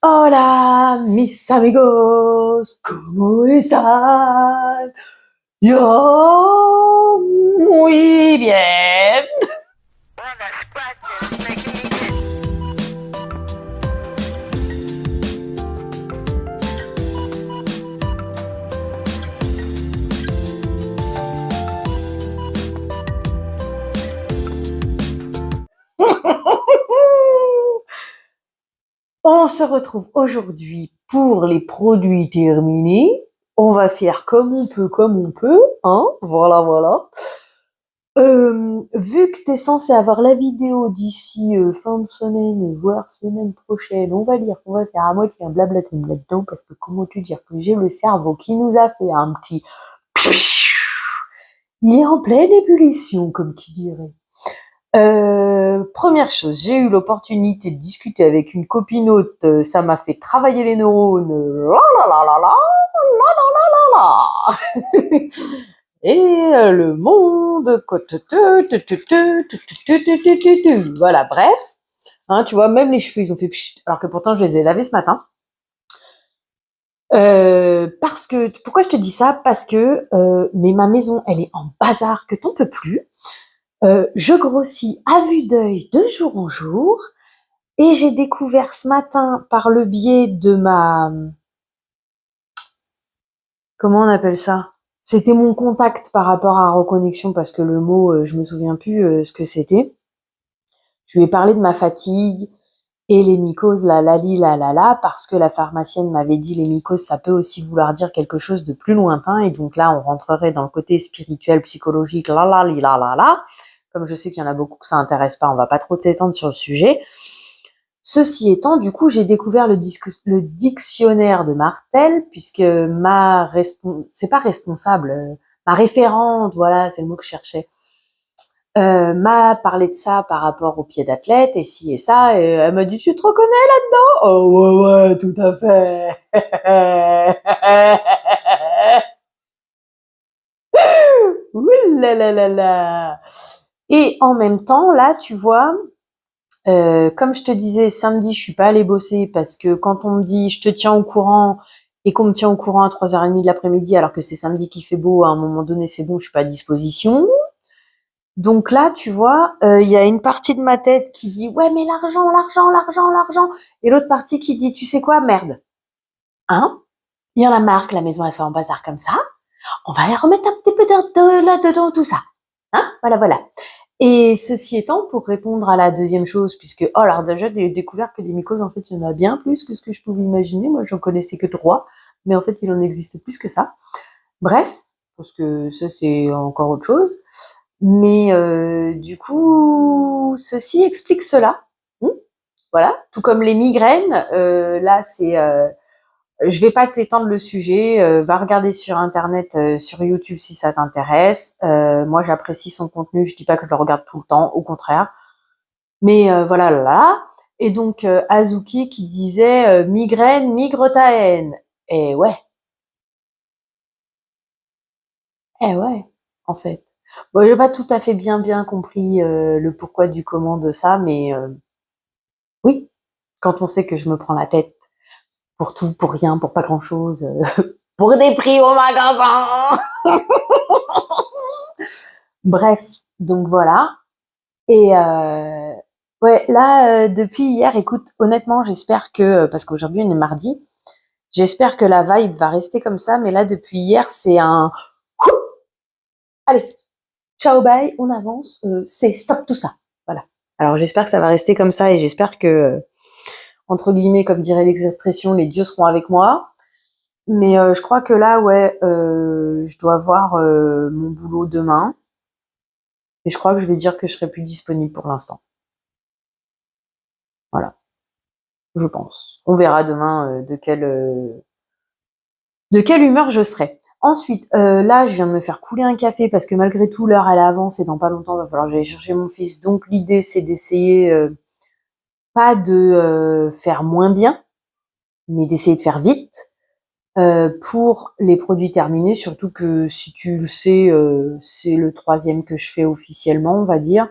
Hola, mis amigos, ¿cómo están? Yo muy bien. On se retrouve aujourd'hui pour les produits terminés. On va faire comme on peut, hein, voilà, voilà. Vu que t'es censé avoir la vidéo d'ici fin de semaine, voire semaine prochaine, on va dire qu'on va faire à moitié un blablating là-dedans, parce que comment te dire que j'ai le cerveau qui nous a fait un petit... Il est en pleine ébullition, comme qui dirait. Première chose, j'ai eu l'opportunité de discuter avec une copinote, ça m'a fait travailler les neurones, la la la la la, la la la la. Et le monde, voilà, bref, hein, tu vois, même les cheveux, ils ont fait pchit, alors que pourtant je les ai lavés ce matin. Parce que, pourquoi je te dis ça? Parce que, mais ma maison, elle est en bazar que t'en peux plus. Je grossis à vue d'œil de jour en jour et j'ai découvert ce matin par le biais de ma... Comment on appelle ça? C'était mon contact par rapport à reconnexion parce que le mot, je me souviens plus ce que c'était. Je lui ai parlé de ma fatigue et les mycoses, la parce que la pharmacienne m'avait dit les mycoses, ça peut aussi vouloir dire quelque chose de plus lointain et donc là, on rentrerait dans le côté spirituel, psychologique, Comme je sais qu'il y en a beaucoup que ça intéresse pas, on va pas trop s'étendre sur le sujet. Ceci étant, du coup, j'ai découvert le dictionnaire de Martel, puisque c'est pas responsable, ma référente, voilà, c'est le mot que je cherchais, m'a parlé de ça par rapport au pied d'athlète, et ci et ça, et elle m'a dit, tu te reconnais là-dedans? Oh ouais, ouais, tout à fait. Ouh là là là là. Et en même temps, là, tu vois, comme je te disais, samedi, je suis pas allée bosser parce que quand on me dit je te tiens au courant et qu'on me tient au courant à 3h30 de l'après-midi alors que c'est samedi qu'il fait beau, à un moment donné, c'est bon, je suis pas à disposition. Donc là, tu vois, il y a une partie de ma tête qui dit ouais, mais l'argent, l'argent, l'argent, l'argent, et l'autre partie qui dit tu sais quoi, merde, hein? Il y en a marre que la maison elle soit en bazar comme ça. On va remettre un petit peu de là-dedans, tout ça. Hein? Voilà, voilà. Et ceci étant, pour répondre à la deuxième chose, puisque, oh, alors déjà, j'ai découvert que les mycoses, en fait, il y en a bien plus que ce que je pouvais imaginer. Moi, j'en connaissais que 3, mais en fait, il en existe plus que ça. Bref, parce que ça, c'est encore autre chose. Mais du coup, ceci explique cela. Voilà. Tout comme les migraines, là, c'est... je vais pas t'étendre le sujet, va regarder sur internet, sur YouTube si ça t'intéresse. Moi j'apprécie son contenu, je dis pas que je le regarde tout le temps, au contraire. Mais voilà là. Et donc Azuki qui disait migraine, migre ta haine. Et ouais, en fait. Bon, j'ai pas tout à fait bien compris le pourquoi du comment de ça, mais oui, quand on sait que je me prends la tête pour tout, pour rien, pour pas grand chose, pour des prix au magasin. Bref, donc voilà. Et ouais, là, depuis hier, écoute, honnêtement, j'espère que, parce qu'aujourd'hui on est mardi, j'espère que la vibe va rester comme ça, mais là, depuis hier, c'est un... Allez, ciao, bye, on avance, c'est stop tout ça. Voilà. Alors j'espère que ça va rester comme ça et j'espère que, entre guillemets, comme dirait l'expression, les dieux seront avec moi. Mais je crois que là, ouais, je dois voir mon boulot demain. Et je crois que je vais dire que je serai plus disponible pour l'instant. Voilà, je pense. On verra demain de quelle humeur je serai. Ensuite, là, je viens de me faire couler un café parce que malgré tout, l'heure elle avance et dans pas longtemps, il va falloir que j'aille chercher mon fils. Donc l'idée, c'est d'essayer pas de faire moins bien, mais d'essayer de faire vite pour les produits terminés. Surtout que si tu le sais, c'est le 3e que je fais officiellement, on va dire.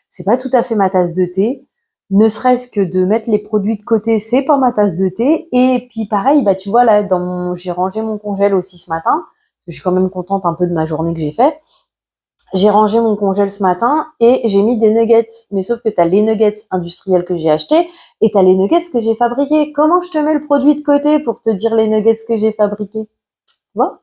C'est pas tout à fait ma tasse de thé. ne serait-ce que de mettre les produits de côté, c'est pas ma tasse de thé. Et puis pareil, bah tu vois là, j'ai rangé mon congèle aussi ce matin. Je suis quand même contente un peu de ma journée que j'ai fait. J'ai rangé mon congèle ce matin et j'ai mis des nuggets. Mais sauf que t'as les nuggets industriels que j'ai achetés et t'as les nuggets que j'ai fabriqués. Comment je te mets le produit de côté pour te dire les nuggets que j'ai fabriqués? Tu vois?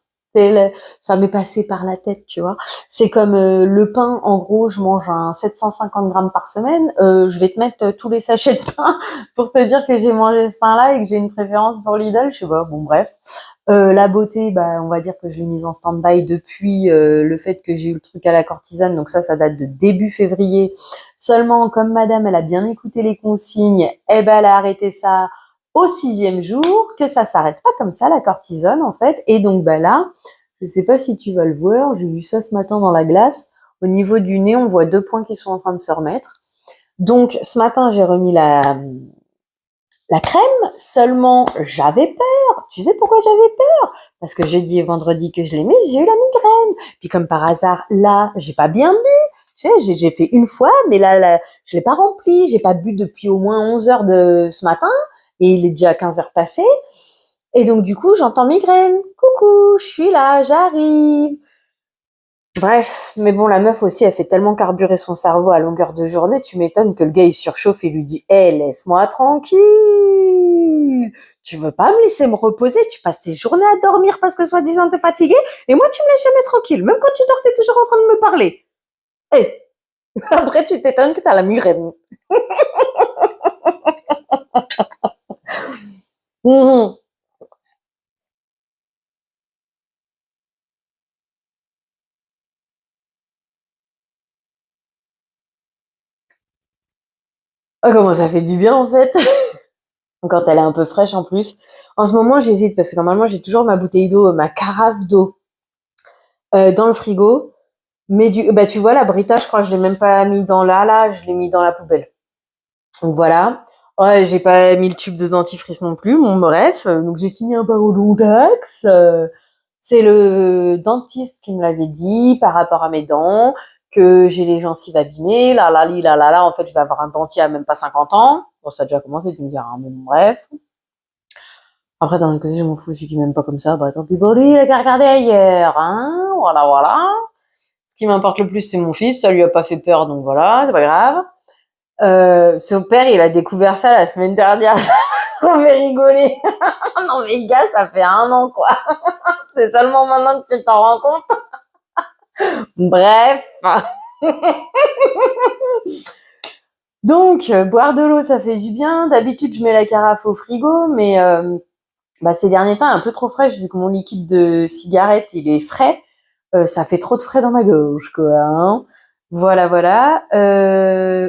Ça m'est passé par la tête, tu vois. C'est comme le pain, en gros, je mange un 750 grammes par semaine. Je vais te mettre tous les sachets de pain pour te dire que j'ai mangé ce pain-là et que j'ai une préférence pour Lidl. Je sais pas, bon bref. La beauté, bah, on va dire que je l'ai mise en stand-by depuis le fait que j'ai eu le truc à la cortisane. Donc ça date de début février. Seulement, comme madame, elle a bien écouté les consignes, eh ben, elle a arrêté ça au 6e jour, que ça s'arrête pas comme ça, la cortisone, en fait. Et donc, bah là, je sais pas si tu vas le voir, j'ai vu ça ce matin dans la glace. Au niveau du nez, on voit 2 points qui sont en train de se remettre. Donc, ce matin, j'ai remis la crème, seulement j'avais peur. Tu sais pourquoi j'avais peur? Parce que jeudi et vendredi que je l'ai mis, j'ai eu la migraine. Puis comme par hasard, là, j'ai pas bien bu. Tu sais, j'ai fait une fois, mais là, je l'ai pas rempli. J'ai pas bu depuis au moins 11 heures de ce matin. Et il est déjà 15 heures passées. Et donc, du coup, j'entends migraine. Coucou, je suis là, j'arrive. Bref, mais bon, la meuf aussi, elle fait tellement carburer son cerveau à longueur de journée, tu m'étonnes que le gars, il surchauffe et lui dit « Eh, laisse-moi tranquille. Tu veux pas me laisser me reposer? Tu passes tes journées à dormir parce que soi-disant t'es fatigué et moi, tu me laisses jamais tranquille. Même quand tu dors, t'es toujours en train de me parler. Eh, après, tu t'étonnes que t'as la migraine. » Mhm. Oh, comment ça fait du bien, en fait. Quand elle est un peu fraîche, en plus. En ce moment, j'hésite parce que normalement, j'ai toujours ma bouteille d'eau, ma carafe d'eau dans le frigo. Mais bah, tu vois, la Brita, je crois que je l'ai même pas mis là, je l'ai mis dans la poubelle. Donc voilà. Ouais, j'ai pas mis le tube de dentifrice non plus. Bon, bref. Donc j'ai fini un parodontax. C'est le dentiste qui me l'avait dit par rapport à mes dents, que j'ai les gencives abîmées, là. En fait, je vais avoir un dentier à même pas 50 ans. Bon, ça a déjà commencé, tu me diras, mais bon, bref. Après, d'un autre côté, je m'en fous, celui qui m'aime pas comme ça, bah tant pis pour lui, il a qu'à regarder ailleurs, hein. Voilà. Ce qui m'importe le plus, c'est mon fils. Ça lui a pas fait peur, donc voilà, c'est pas grave. Son père, il a découvert ça la semaine dernière. Ça m'a fait rigoler. Non mais gars, ça fait 1 an, quoi. C'est seulement maintenant que tu t'en rends compte. Bref. Donc, boire de l'eau, ça fait du bien. D'habitude, je mets la carafe au frigo, mais bah, ces derniers temps, elle est un peu trop fraîche, vu que mon liquide de cigarette, il est frais. Ça fait trop de frais dans ma gorge, quoi. Hein. Voilà.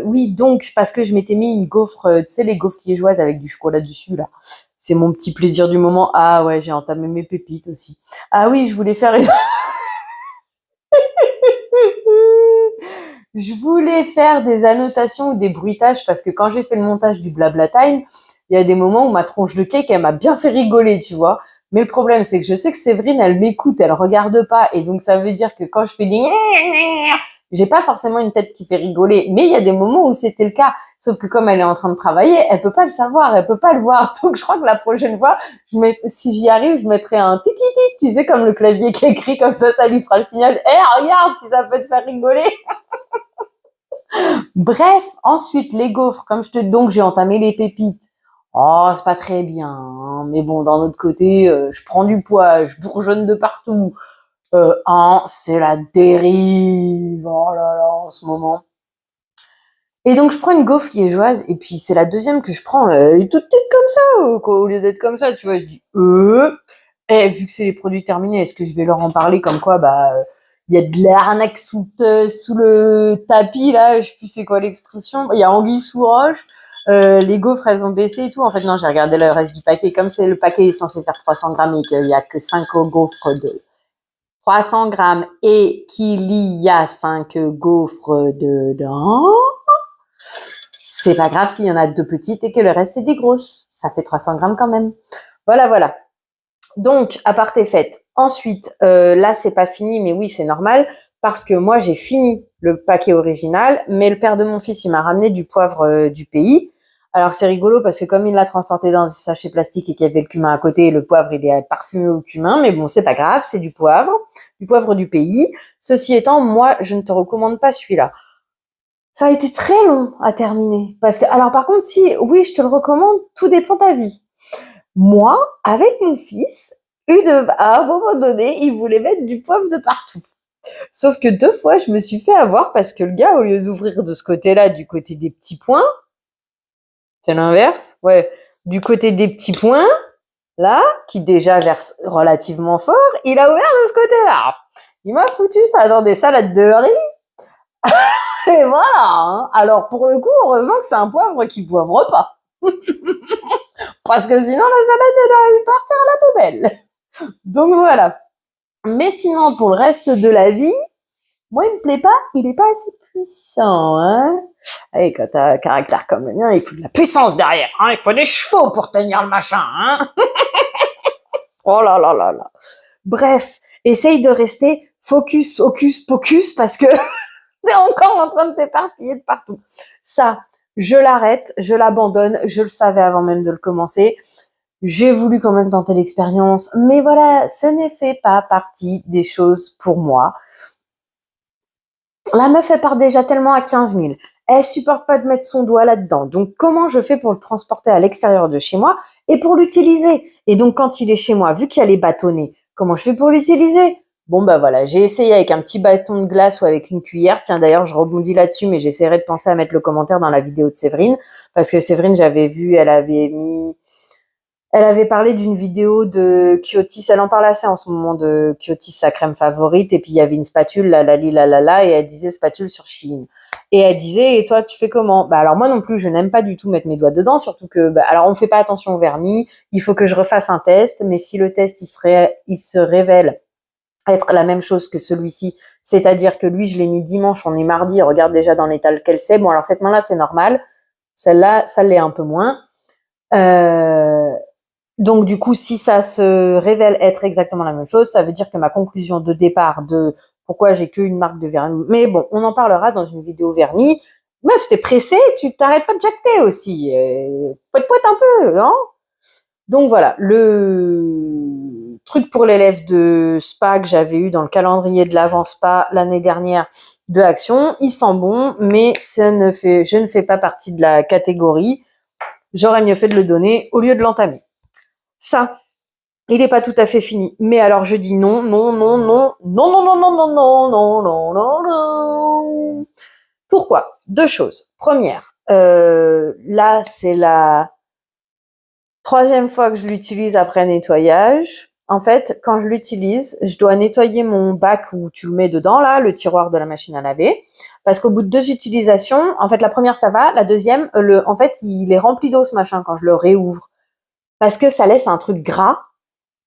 Oui, donc, parce que je m'étais mis une gaufre, tu sais, les gaufres liégeoises avec du chocolat dessus, là. C'est mon petit plaisir du moment. Ah ouais, j'ai entamé mes pépites aussi. Ah oui, je voulais faire je voulais faire des annotations ou des bruitages parce que quand j'ai fait le montage du Blabla Time, il y a des moments où ma tronche de cake, elle m'a bien fait rigoler, tu vois. Mais le problème, c'est que je sais que Séverine, elle m'écoute, elle regarde pas. Et donc, ça veut dire que quand je fais des j'ai pas forcément une tête qui fait rigoler. Mais il y a des moments où c'était le cas. Sauf que comme elle est en train de travailler, elle peut pas le savoir, elle peut pas le voir. Donc, je crois que la prochaine fois, si j'y arrive, je mettrai un tiki-tic, tu sais, comme le clavier qui écrit comme ça lui fera le signal. Eh, regarde si ça peut te faire rigoler. Bref, ensuite, les gaufres, donc j'ai entamé les pépites. Oh, c'est pas très bien, hein. Mais bon, d'un autre côté, je prends du poids, je bourgeonne de partout. C'est la dérive, oh là là, en ce moment. Et donc, je prends une gaufre liégeoise, et puis c'est la deuxième que je prends, elle est toute petite comme ça, quoi, au lieu d'être comme ça, tu vois, je dis, vu que c'est les produits terminés, est-ce que je vais leur en parler comme quoi, bah, il y a de l'arnaque sous le tapis, là, je sais plus c'est quoi l'expression, il y a anguille sous roche, les gaufres, elles ont baissé et tout. En fait, non, j'ai regardé le reste du paquet. Comme le paquet est censé faire 300 grammes et qu'il y a que 5 gaufres de 300 grammes et qu'il y a 5 gaufres dedans, c'est pas grave s'il y en a 2 petites et que le reste, c'est des grosses. Ça fait 300 grammes quand même. Voilà. Donc, à part tes fêtes. Ensuite, là, c'est pas fini, mais oui, c'est normal, parce que moi, j'ai fini le paquet original, mais le père de mon fils, il m'a ramené du poivre du pays. Alors c'est rigolo parce que comme il l'a transporté dans un sachet plastique et qu'il y avait le cumin à côté, le poivre il est parfumé au cumin, mais bon c'est pas grave, c'est du poivre du pays. Ceci étant, moi je ne te recommande pas celui-là. Ça a été très long à terminer parce que alors par contre si oui je te le recommande, tout dépend de ta vie. Moi avec mon fils, à un moment donné il voulait mettre du poivre de partout. Sauf que 2 fois je me suis fait avoir parce que le gars au lieu d'ouvrir de ce côté-là, du côté des petits points, c'est l'inverse, ouais, du côté des petits points là qui déjà verse relativement fort, il a ouvert de ce côté-là. Il m'a foutu ça dans des salades de riz. Et voilà, hein. Alors pour le coup, heureusement que c'est un poivre qui poivre pas. Parce que sinon la salade elle allait partir à la poubelle. Donc voilà. Mais sinon pour le reste de la vie, moi il me plaît pas, il est pas assez puissant, hein. Et quand t'as un caractère comme le mien, il faut de la puissance derrière, hein. Il faut des chevaux pour tenir le machin, hein. Oh là là là là. Bref, essaye de rester focus parce que t'es encore en train de t'éparpiller de partout. Ça, je l'arrête, je l'abandonne, je le savais avant même de le commencer. J'ai voulu quand même tenter l'expérience, mais voilà, ce n'est fait pas partie des choses pour moi. La meuf, elle part déjà tellement à 15 000. Elle supporte pas de mettre son doigt là-dedans. Donc, comment je fais pour le transporter à l'extérieur de chez moi et pour l'utiliser? Et donc, quand il est chez moi, vu qu'il y a les bâtonnets, comment je fais pour l'utiliser? Bon, bah voilà, j'ai essayé avec un petit bâton de glace ou avec une cuillère. Tiens, d'ailleurs, je rebondis là-dessus, mais j'essaierai de penser à mettre le commentaire dans la vidéo de Séverine. Parce que Séverine, j'avais vu, elle avait parlé d'une vidéo de Kyotis, elle en parle assez en ce moment de Kyotis, sa crème favorite, et puis il y avait une spatule, la, et elle disait spatule sur Shein. Et elle disait, et toi, tu fais comment? Bah alors moi non plus, je n'aime pas du tout mettre mes doigts dedans, surtout que, bah, alors on fait pas attention au vernis, il faut que je refasse un test, mais si le test il se révèle être la même chose que celui-ci, c'est-à-dire que lui, je l'ai mis dimanche, on est mardi, regarde déjà dans l'état lequel c'est. Bon alors cette main-là, c'est normal, celle-là, ça l'est un peu moins. Donc du coup, si ça se révèle être exactement la même chose, ça veut dire que ma conclusion de départ de pourquoi j'ai qu'une marque de vernis, mais bon, on en parlera dans une vidéo vernis. Meuf, t'es pressée, tu t'arrêtes pas de jacter aussi. Poète un peu, non? Donc voilà, le truc pour l'élève de spa que j'avais eu dans le calendrier de l'avant spa l'année dernière de Action, il sent bon, mais je ne fais pas partie de la catégorie. J'aurais mieux fait de le donner au lieu de l'entamer. Ça, il est pas tout à fait fini. Mais alors je dis non, non, non, non, non, non, non, non, non, non, non, non, non, non. Pourquoi? 2 choses. Première, là c'est la 3e fois que je l'utilise après nettoyage. En fait, quand je l'utilise, je dois nettoyer mon bac où tu le mets dedans, là, le tiroir de la machine à laver. Parce qu'au bout de 2 utilisations, en fait, la première, ça va. La deuxième, en fait, il est rempli d'eau, ce machin, quand je le réouvre. Parce que ça laisse un truc gras.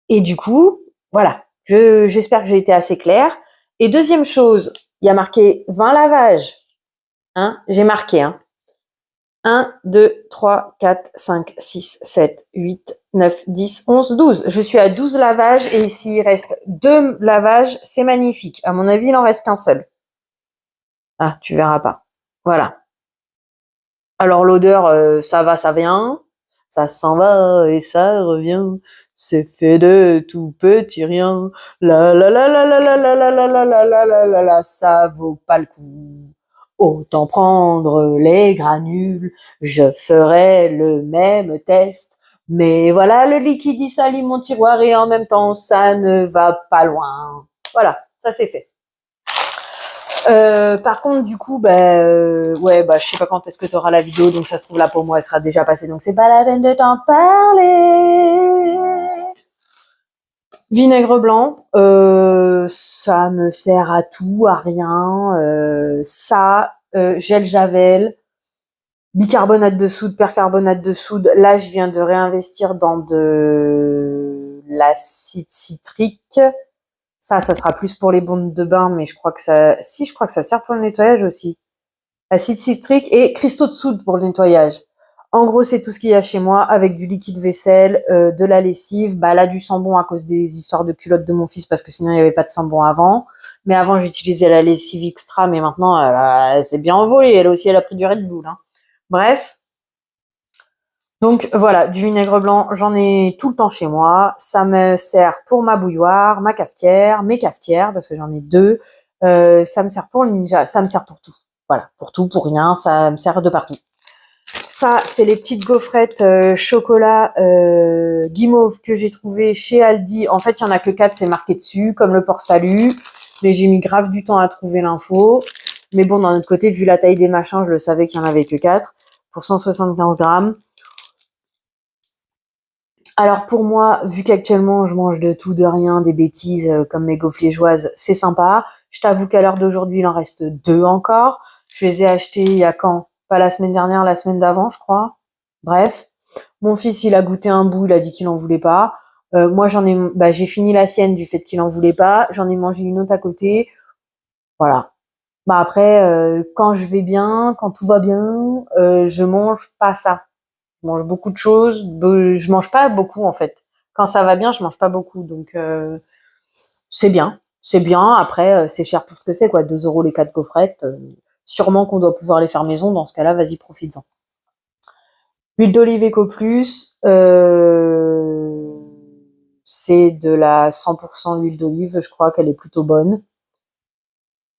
Et du coup, voilà. J'espère que j'ai été assez claire. Et deuxième chose, il y a marqué 20 lavages. Hein, j'ai marqué, hein. 1, 2, 3, 4, 5, 6, 7, 8, 9, 10, 11, 12. Je suis à 12 lavages et s'il reste 2 lavages, c'est magnifique. À mon avis, il en reste qu'un seul. Ah, tu verras pas. Voilà. Alors l'odeur, ça va, ça vient. Ça s'en va et ça revient. C'est fait de tout petit rien. La la la la la la la la la la la la la la la, ça vaut pas le coup. Autant prendre les granules, je ferai le même test. Mais voilà, le liquide il salit mon tiroir et en même temps ça ne va pas loin. Voilà, ça c'est fait. Par contre, du coup, ouais, je sais pas quand est-ce que tu auras la vidéo, donc ça se trouve là pour moi, elle sera déjà passée, donc c'est pas la peine de t'en parler. Vinaigre blanc, ça me sert à tout, à rien. Gel Javel, bicarbonate de soude, percarbonate de soude. Là, je viens de réinvestir dans de l'acide citrique. Ça sera plus pour les bondes de bain, mais je crois que ça sert pour le nettoyage aussi. Acide citrique et cristaux de soude pour le nettoyage. En gros, c'est tout ce qu'il y a chez moi, avec du liquide vaisselle, de la lessive, bah là du sambon à cause des histoires de culottes de mon fils, parce que sinon il n'y avait pas de sambon avant. Mais avant, j'utilisais la lessive extra, mais maintenant, elle s'est bien envolée. Elle aussi, elle a pris du Red Bull, hein. Bref. Donc voilà, du vinaigre blanc, j'en ai tout le temps chez moi. Ça me sert pour ma bouilloire, ma cafetière, mes cafetières, parce que j'en ai deux. Ça me sert pour le ninja, ça me sert pour tout. Voilà, pour tout, pour rien, ça me sert de partout. Ça, c'est les petites gaufrettes chocolat guimauve que j'ai trouvées chez Aldi. En fait, il y en a que 4, c'est marqué dessus, comme le port salut. Mais j'ai mis grave du temps à trouver l'info. Mais bon, d'un autre côté, vu la taille des machins, je le savais qu'il y en avait que 4 pour 175 grammes. Alors pour moi, vu qu'actuellement je mange de tout, de rien, des bêtises comme mes gaufres liégeoises, c'est sympa. Je t'avoue qu'à l'heure d'aujourd'hui, il en reste 2 encore. Je les ai achetés il y a quand? Pas la semaine dernière, la semaine d'avant, je crois. Bref, mon fils, il a goûté un bout, il a dit qu'il en voulait pas. Moi, j'ai fini la sienne du fait qu'il en voulait pas. J'en ai mangé une autre à côté. Voilà. Bah après, quand je vais bien, quand tout va bien, je mange pas ça. Je mange beaucoup de choses. Je mange pas beaucoup en fait. Quand ça va bien, je mange pas beaucoup. Donc c'est bien. C'est bien. Après, c'est cher pour ce que c'est, quoi. 2 € les 4 gaufrettes. Sûrement qu'on doit pouvoir les faire maison. Dans ce cas-là, vas-y, profites-en. L'huile d'olive Eco Plus, c'est de la 100% huile d'olive. Je crois qu'elle est plutôt bonne.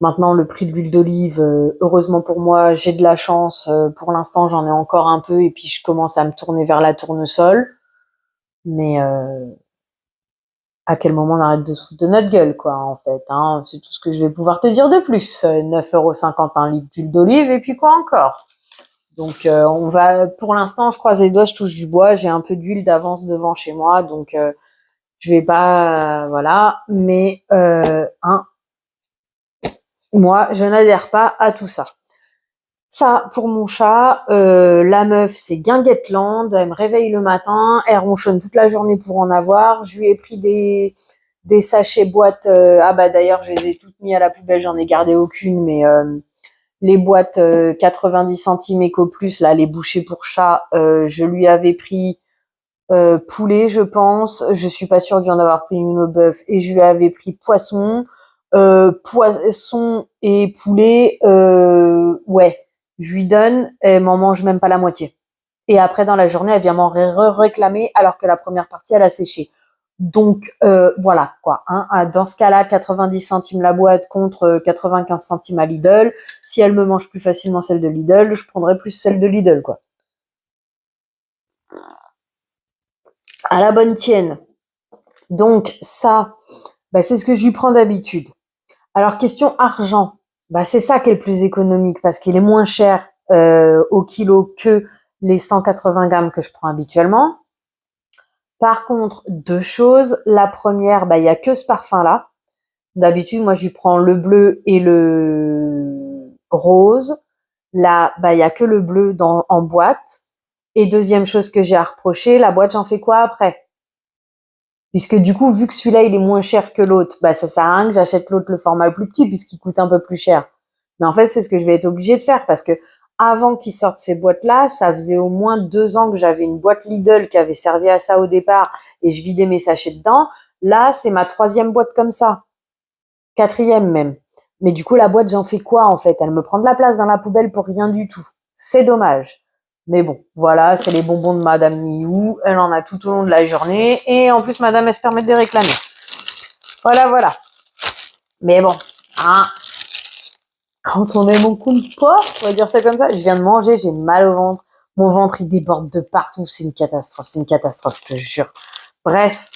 Maintenant, le prix de l'huile d'olive, heureusement pour moi, j'ai de la chance. Pour l'instant, j'en ai encore un peu et puis je commence à me tourner vers la tournesol. Mais à quel moment on arrête de se foutre de notre gueule, quoi, en fait, hein. C'est tout ce que je vais pouvoir te dire de plus. 9,50 € un litre d'huile d'olive et puis quoi encore. Donc on va, pour l'instant, je croise les doigts, je touche du bois. J'ai un peu d'huile d'avance devant chez moi, donc je vais pas, voilà. Mais moi, je n'adhère pas à tout ça. Ça, pour mon chat, la meuf, c'est Guinguetteland. Elle me réveille le matin, elle ronchonne toute la journée pour en avoir. Je lui ai pris des sachets boîtes. Ah bah d'ailleurs, je les ai toutes mis à la poubelle, j'en ai gardé aucune, mais les boîtes 90 centimes Eco Plus, là, les bouchées pour chat, je lui avais pris poulet, je pense. Je suis pas sûre d'y en avoir pris une au bœuf. Et je lui avais pris poisson. Poisson et poulet, ouais. Je lui donne, elle m'en mange même pas la moitié. Et après, dans la journée, elle vient m'en réclamer alors que la première partie, elle a séché. Donc, voilà, quoi. Hein. Dans ce cas-là, 90 centimes la boîte contre 95 centimes à Lidl. Si elle me mange plus facilement celle de Lidl, je prendrai plus celle de Lidl, quoi. À la bonne tienne. Donc, ça, bah, c'est ce que je lui prends d'habitude. Alors, question argent. Bah, c'est ça qui est le plus économique parce qu'il est moins cher au kilo que les 180 grammes que je prends habituellement. Par contre, 2 choses. La première, bah, il y a que ce parfum-là. D'habitude, moi, je lui prends le bleu et le rose. Là, bah, il y a que le bleu en boîte. Et deuxième chose que j'ai à reprocher, la boîte, j'en fais quoi après? Puisque du coup, vu que celui-là, il est moins cher que l'autre, bah, ça sert à rien que j'achète l'autre le format le plus petit puisqu'il coûte un peu plus cher. Mais en fait, c'est ce que je vais être obligée de faire parce que avant qu'ils sortent ces boîtes-là, ça faisait au moins 2 ans que j'avais une boîte Lidl qui avait servi à ça au départ et je vidais mes sachets dedans. Là, c'est ma 3e boîte comme ça. 4e même. Mais du coup, la boîte, j'en fais quoi en fait? Elle me prend de la place dans la poubelle pour rien du tout. C'est dommage. Mais bon, voilà, c'est les bonbons de Madame Niou. Elle en a tout au long de la journée. Et en plus, Madame, elle se permet de les réclamer. Voilà, voilà. Mais bon, hein, quand on est mon coup de poids, on va dire ça comme ça, je viens de manger, j'ai mal au ventre. Mon ventre, il déborde de partout. C'est une catastrophe, je te jure. Bref,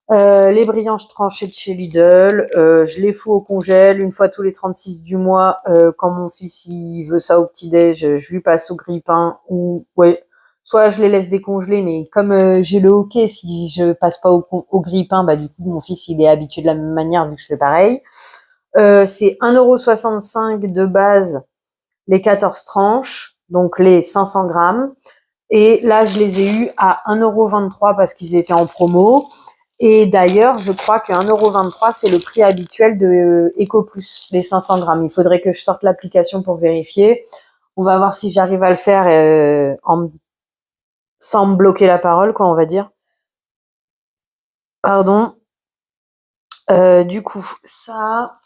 les brioches tranchées de chez Lidl, je les fous au congèle une fois tous les 36 du mois. Quand mon fils il veut ça au petit-déj, je lui passe au grille-pain ou ouais, soit je les laisse décongeler, mais comme j'ai le hockey, si je passe pas au grille-pain, bah du coup mon fils il est habitué de la même manière vu que je fais pareil. C'est 1,65 € de base les 14 tranches, donc les 500 grammes. Et là, je les ai eus à 1,23 € parce qu'ils étaient en promo. Et d'ailleurs, je crois que 1,23 €, c'est le prix habituel de Eco Plus, les 500 grammes. Il faudrait que je sorte l'application pour vérifier. On va voir si j'arrive à le faire sans me bloquer la parole, quoi, on va dire. Pardon. Du coup, ça,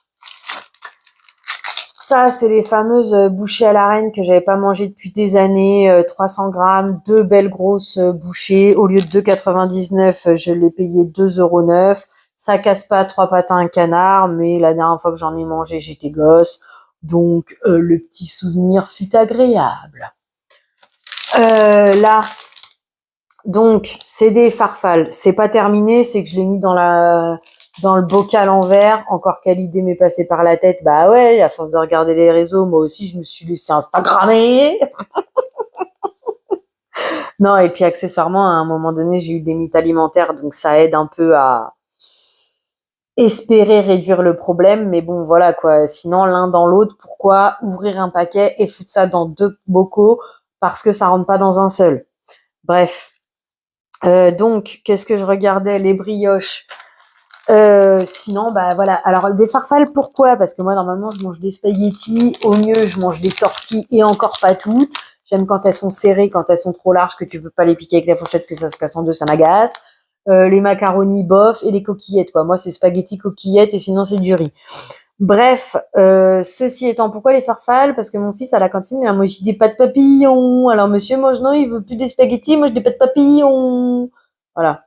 c'est les fameuses bouchées à la reine que j'avais pas mangées depuis des années, 300 grammes, deux belles grosses bouchées. Au lieu de 2,99, je l'ai payé 2,09 €. Ça casse pas trois pattes à un canard, mais la dernière fois que j'en ai mangé, j'étais gosse. Donc, le petit souvenir fut agréable. Là, donc, c'est des farfales. C'est pas terminé, c'est que je l'ai mis dans le bocal en verre. Encore quelle idée m'est passée par la tête. Bah ouais, à force de regarder les réseaux, moi aussi, je me suis laissé Instagrammer. Non, et puis accessoirement, à un moment donné, j'ai eu des mythes alimentaires, donc ça aide un peu à espérer réduire le problème. Mais bon, voilà quoi. Sinon, l'un dans l'autre, pourquoi ouvrir un paquet et foutre ça dans deux bocaux parce que ça rentre pas dans un seul. Bref. Donc, qu'est-ce que je regardais? Les brioches. Sinon, bah voilà. Alors, des farfales, pourquoi? Parce que moi, normalement, je mange des spaghettis. Au mieux, je mange des tortilles et encore pas toutes. J'aime quand elles sont serrées, quand elles sont trop larges, que tu peux pas les piquer avec la fourchette, que ça se casse en deux, ça m'agace. Les macaronis, bof, et les coquillettes, quoi. Moi, c'est spaghettis, coquillettes, et sinon, c'est du riz. Bref, ceci étant, pourquoi les farfales? Parce que mon fils, à la cantine, il a mangé des pâtes papillons. Alors, monsieur mange, non, il veut plus des spaghettis, il mange des pâtes papillons. Voilà.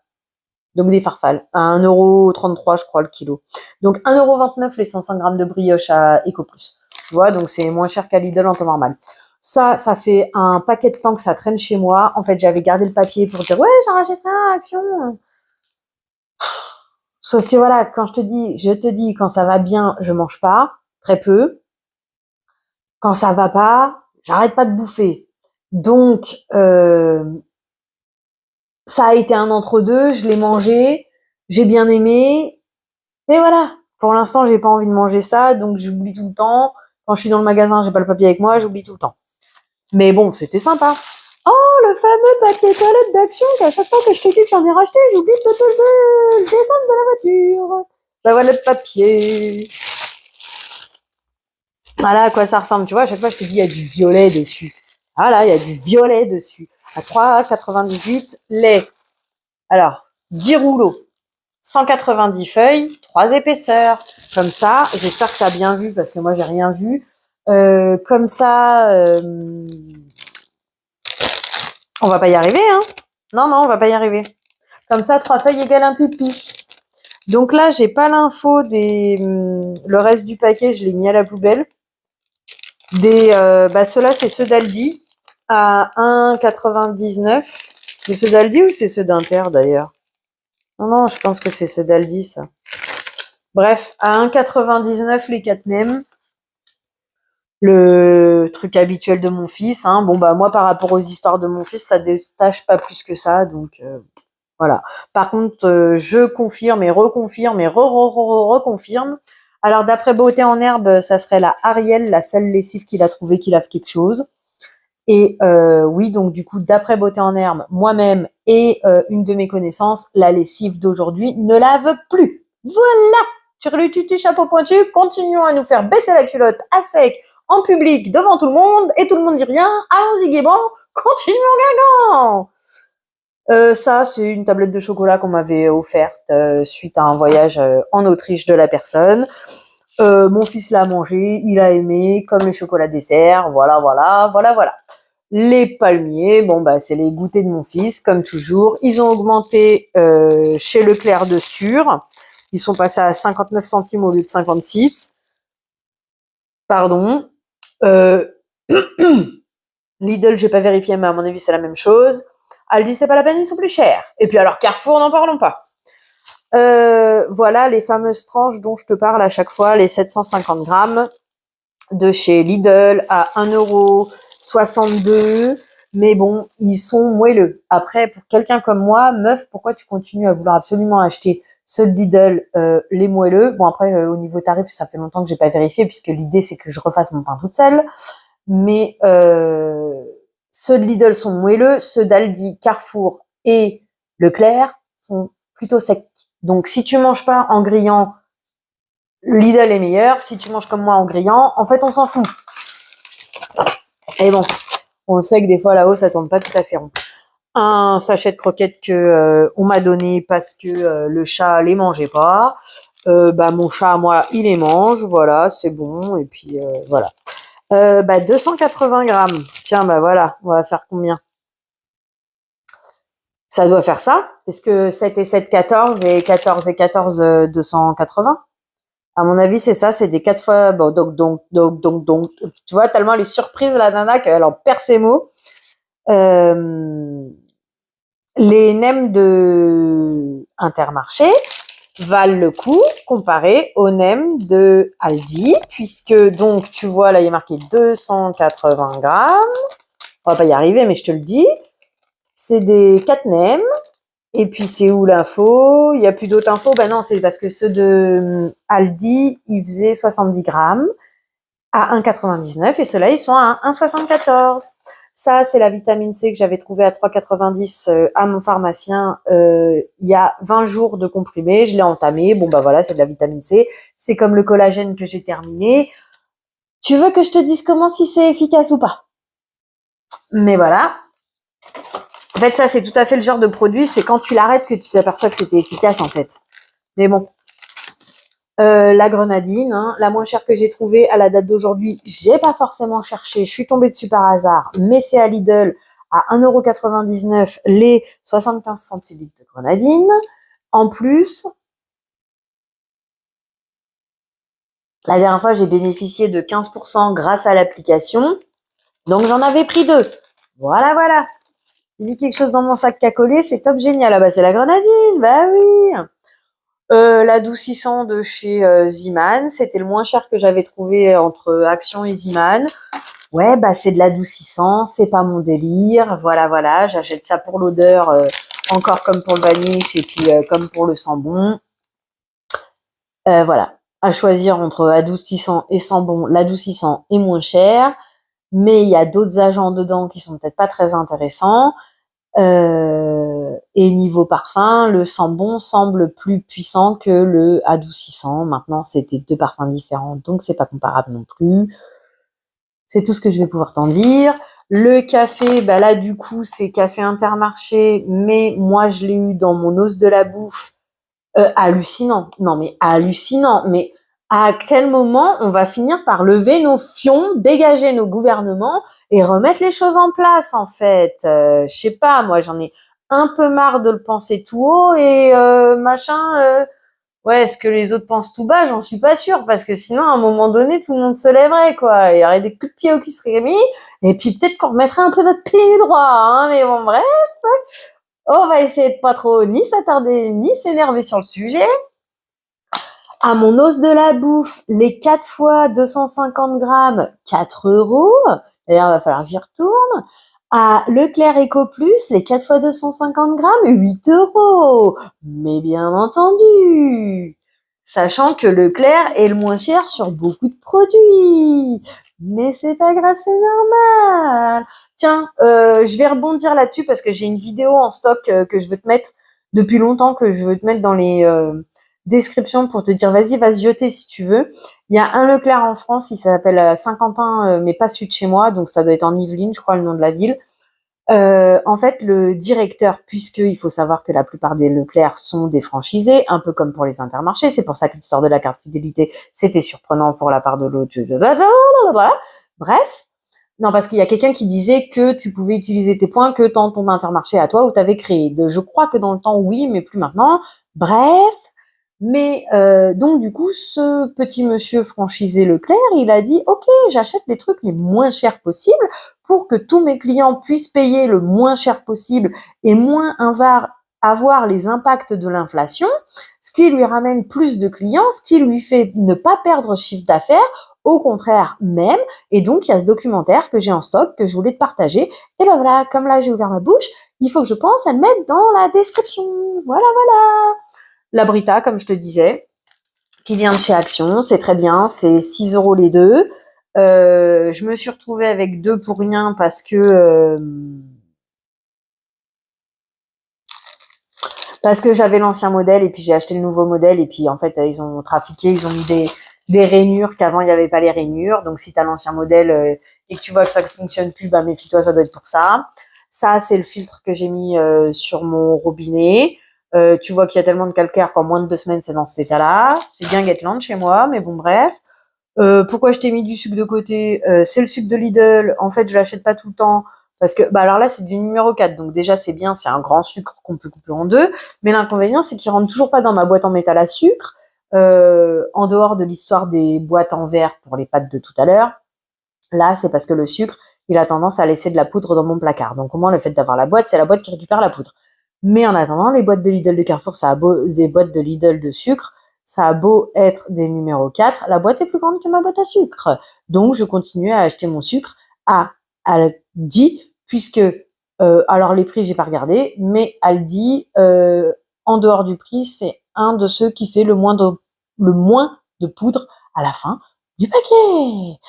Donc, des farfales. À 1,33 €, je crois, le kilo. Donc, 1,29 € les 500 grammes de brioche à EcoPlus. Tu vois, donc c'est moins cher qu'à Lidl en temps normal. Ça fait un paquet de temps que ça traîne chez moi. En fait, j'avais gardé le papier pour dire, ouais, j'en rachèterai un, action. Sauf que voilà, quand je te dis, quand ça va bien, je mange pas, très peu. Quand ça va pas, j'arrête pas de bouffer. Donc, ça a été un entre-deux, je l'ai mangé, j'ai bien aimé, et voilà. Pour l'instant, j'ai pas envie de manger ça, donc j'oublie tout le temps. Quand je suis dans le magasin, j'ai pas le papier avec moi, j'oublie tout le temps. Mais bon, c'était sympa. Oh, le fameux papier toilette d'Action, qu'à chaque fois que je te dis que j'en ai racheté, j'oublie de te le descendre de la voiture. Bah voilà le papier. Voilà à quoi ça ressemble. Tu vois, à chaque fois, je te dis, il y a du violet dessus. Voilà, il y a du violet dessus. À 3,98 lait. Alors, 10 rouleaux, 190 feuilles, 3 épaisseurs. Comme ça, j'espère que tu as bien vu parce que moi, j'ai rien vu. Comme ça, on va pas y arriver, hein. Non, on va pas y arriver. Comme ça, 3 feuilles égale un pipi. Donc là, j'ai pas l'info le reste du paquet, je l'ai mis à la poubelle. Ceux-là, c'est ceux d'Aldi à 1,99. C'est ceux d'Aldi ou c'est ceux d'Inter d'ailleurs? Non, je pense que c'est ceux d'Aldi, ça. Bref, à 1,99 les 4 nems. Le truc habituel de mon fils. Hein. Bon, bah moi, par rapport aux histoires de mon fils, ça détache pas plus que ça. Donc, voilà. Par contre, je confirme et reconfirme et reconfirme. Alors, d'après Beauté en Herbe, ça serait la Ariel, la seule lessive qu'il a trouvé qui lave quelque chose. Et oui, donc du coup, d'après Beauté en Herbe, moi-même et une de mes connaissances, la lessive d'aujourd'hui ne lave plus. Voilà. Tutu, chapeau pointu, continuons à nous faire baisser la culotte à sec, en public, devant tout le monde, et tout le monde dit rien. Allons-y gaiement, continuons gagant. Ça, c'est une tablette de chocolat qu'on m'avait offerte suite à un voyage en Autriche de la personne. Mon fils l'a mangé, il a aimé, comme le chocolat dessert, voilà. Les palmiers, bon bah c'est les goûters de mon fils, comme toujours. Ils ont augmenté chez Leclerc de Sûre. Ils sont passés à 59 centimes au lieu de 56. Pardon. Lidl, j'ai pas vérifié, mais à mon avis c'est la même chose. Aldi, c'est pas la peine, ils sont plus chers. Et puis alors Carrefour, n'en parlons pas. Voilà les fameuses tranches dont je te parle à chaque fois, les 750 grammes de chez Lidl à 1,62 €. Mais bon, ils sont moelleux. Après, pour quelqu'un comme moi, meuf, pourquoi tu continues à vouloir absolument acheter ceux de Lidl, les moelleux? Bon, après, au niveau tarif, ça fait longtemps que j'ai pas vérifié puisque l'idée, c'est que je refasse mon pain toute seule. Mais ceux de Lidl sont moelleux, ceux d'Aldi, Carrefour et Leclerc sont plutôt secs. Donc, si tu manges pas en grillant, Lidl est meilleur. Si tu manges comme moi en grillant, en fait, on s'en fout. Et bon, on le sait que des fois là-haut, ça tourne pas tout à fait rond. un sachet de croquettes que on m'a donné parce que le chat les mangeait pas. Mon chat, moi, il les mange, voilà, c'est bon. Et puis voilà. 280 grammes. Tiens, voilà, on va faire combien? Ça doit faire ça, parce que 7 et 7, 14 et 14 et 14, 280. À mon avis, c'est ça, c'est des 4 fois, bon, donc, tu vois, tellement les surprises, la nana, qu'elle en perd ses mots. Les nems de Intermarché valent le coup comparé aux nems de Aldi, puisque donc, tu vois, là, il y a marqué 280 grammes. On va pas y arriver, mais je te le dis. C'est des 4 nems. Et puis, c'est où l'info? Il y a plus d'autres infos? Ben non, c'est parce que ceux de Aldi, ils faisaient 70 grammes à 1,99 et ceux-là, ils sont à 1,74. Ça, c'est la vitamine C que j'avais trouvée à 3,90 à mon pharmacien il y a 20 jours de comprimé. Je l'ai entamé. Bon, voilà, c'est de la vitamine C. C'est comme le collagène que j'ai terminé. Tu veux que je te dise comment si c'est efficace ou pas? Mais voilà. En fait, ça, c'est tout à fait le genre de produit. C'est quand tu l'arrêtes que tu t'aperçois que c'était efficace, en fait. Mais bon. La grenadine, hein, la moins chère que j'ai trouvée à la date d'aujourd'hui, j'ai pas forcément cherché, je suis tombée dessus par hasard, mais c'est à Lidl à 1,99 € les 75 centilitres de grenadine. En plus, la dernière fois, j'ai bénéficié de 15% grâce à l'application, donc j'en avais pris 2. Voilà. J'ai mis quelque chose dans mon sac cacolé, c'est top génial. Ah bah c'est la grenadine, bah oui. L'adoucissant de chez Ziman, c'était le moins cher que j'avais trouvé entre Action et Ziman. Ouais, c'est de l'adoucissant, c'est pas mon délire. Voilà, j'achète ça pour l'odeur, encore comme pour le vanish et puis comme pour le sambon. Voilà, à choisir entre adoucissant et sambon, l'adoucissant est moins cher, mais il y a d'autres agents dedans qui sont peut-être pas très intéressants. Et niveau parfum, le sambon semble plus puissant que le adoucissant. Maintenant, c'était 2 parfums différents, donc c'est pas comparable non plus. C'est tout ce que je vais pouvoir t'en dire. Le café, là du coup, c'est café Intermarché, mais moi je l'ai eu dans mon os de la bouffe. Hallucinant. Non mais hallucinant. Mais à quel moment on va finir par lever nos fions, dégager nos gouvernements et remettre les choses en place en fait? Je sais pas, moi j'en ai un peu marre de le penser tout haut et ouais, est-ce que les autres pensent tout bas? J'en suis pas sûre, parce que sinon, à un moment donné, tout le monde se lèverait, quoi. Il y aurait des coups de pied au cul seraient mis, et puis peut-être qu'on remettrait un peu notre pays droit, hein. Mais bon, bref, on va essayer de pas trop ni s'attarder, ni s'énerver sur le sujet. À mon os de la bouffe, les 4 fois 250 grammes, 4 €. D'ailleurs, il va falloir que j'y retourne. À Leclerc Eco Plus, les 4 fois 250 grammes, 8 €. Mais bien entendu, sachant que Leclerc est le moins cher sur beaucoup de produits. Mais c'est pas grave, c'est normal. Tiens, je vais rebondir là-dessus parce que j'ai une vidéo en stock que je veux te mettre depuis longtemps, que je veux te mettre dans les descriptions pour te dire vas-y, va se jeter si tu veux. Il y a un Leclerc en France, il s'appelle Saint-Quentin, mais pas celui de chez moi, donc ça doit être en Yvelines, je crois, le nom de la ville. En fait, le directeur, puisqu'il faut savoir que la plupart des Leclerc sont des franchisés, un peu comme pour les Intermarchés, c'est pour ça que l'histoire de la carte fidélité, c'était surprenant pour la part de l'autre. Bref. Non, parce qu'il y a quelqu'un qui disait que tu pouvais utiliser tes points que dans ton Intermarché à toi où tu avais créé. Je crois que dans le temps, oui, mais plus maintenant. Bref. Mais donc du coup, ce petit monsieur franchisé Leclerc, il a dit ok, j'achète les trucs les moins chers possibles pour que tous mes clients puissent payer le moins cher possible et moins avoir les impacts de l'inflation, ce qui lui ramène plus de clients, ce qui lui fait ne pas perdre chiffre d'affaires, au contraire même. Et donc il y a ce documentaire que j'ai en stock, que je voulais te partager. Et voilà, comme là j'ai ouvert ma bouche, il faut que je pense à le mettre dans la description. Voilà. La Brita, comme je te disais, qui vient de chez Action, c'est très bien, c'est 6 € les deux. Je me suis retrouvée avec 2 pour rien parce que j'avais l'ancien modèle et puis j'ai acheté le nouveau modèle et puis en fait ils ont trafiqué, ils ont mis des rainures qu'avant il n'y avait pas les rainures. Donc si tu as l'ancien modèle et que tu vois que ça ne fonctionne plus, méfie-toi, ça doit être pour ça. Ça, c'est le filtre que j'ai mis sur mon robinet. Tu vois qu'il y a tellement de calcaire qu'en moins de 2 semaines, c'est dans cet état-là. C'est bien Gatland chez moi, mais bon, bref. Pourquoi je t'ai mis du sucre de côté? C'est le sucre de Lidl. En fait, je l'achète pas tout le temps parce que, bah alors là, c'est du numéro 4. Donc déjà, c'est bien, c'est un grand sucre qu'on peut couper en deux. Mais l'inconvénient, c'est qu'il rentre toujours pas dans ma boîte en métal à sucre. En dehors de l'histoire des boîtes en verre pour les pâtes de tout à l'heure. Là, c'est parce que le sucre, il a tendance à laisser de la poudre dans mon placard. Donc au moins, le fait d'avoir la boîte, c'est la boîte qui récupère la poudre. Mais en attendant, les boîtes de Lidl de Carrefour, ça a beau, des boîtes de Lidl de sucre, ça a beau être des numéros 4, la boîte est plus grande que ma boîte à sucre. Donc je continue à acheter mon sucre à Aldi, puisque, alors les prix, j'ai pas regardé, mais Aldi, en dehors du prix, c'est un de ceux qui fait le moins de poudre à la fin du paquet.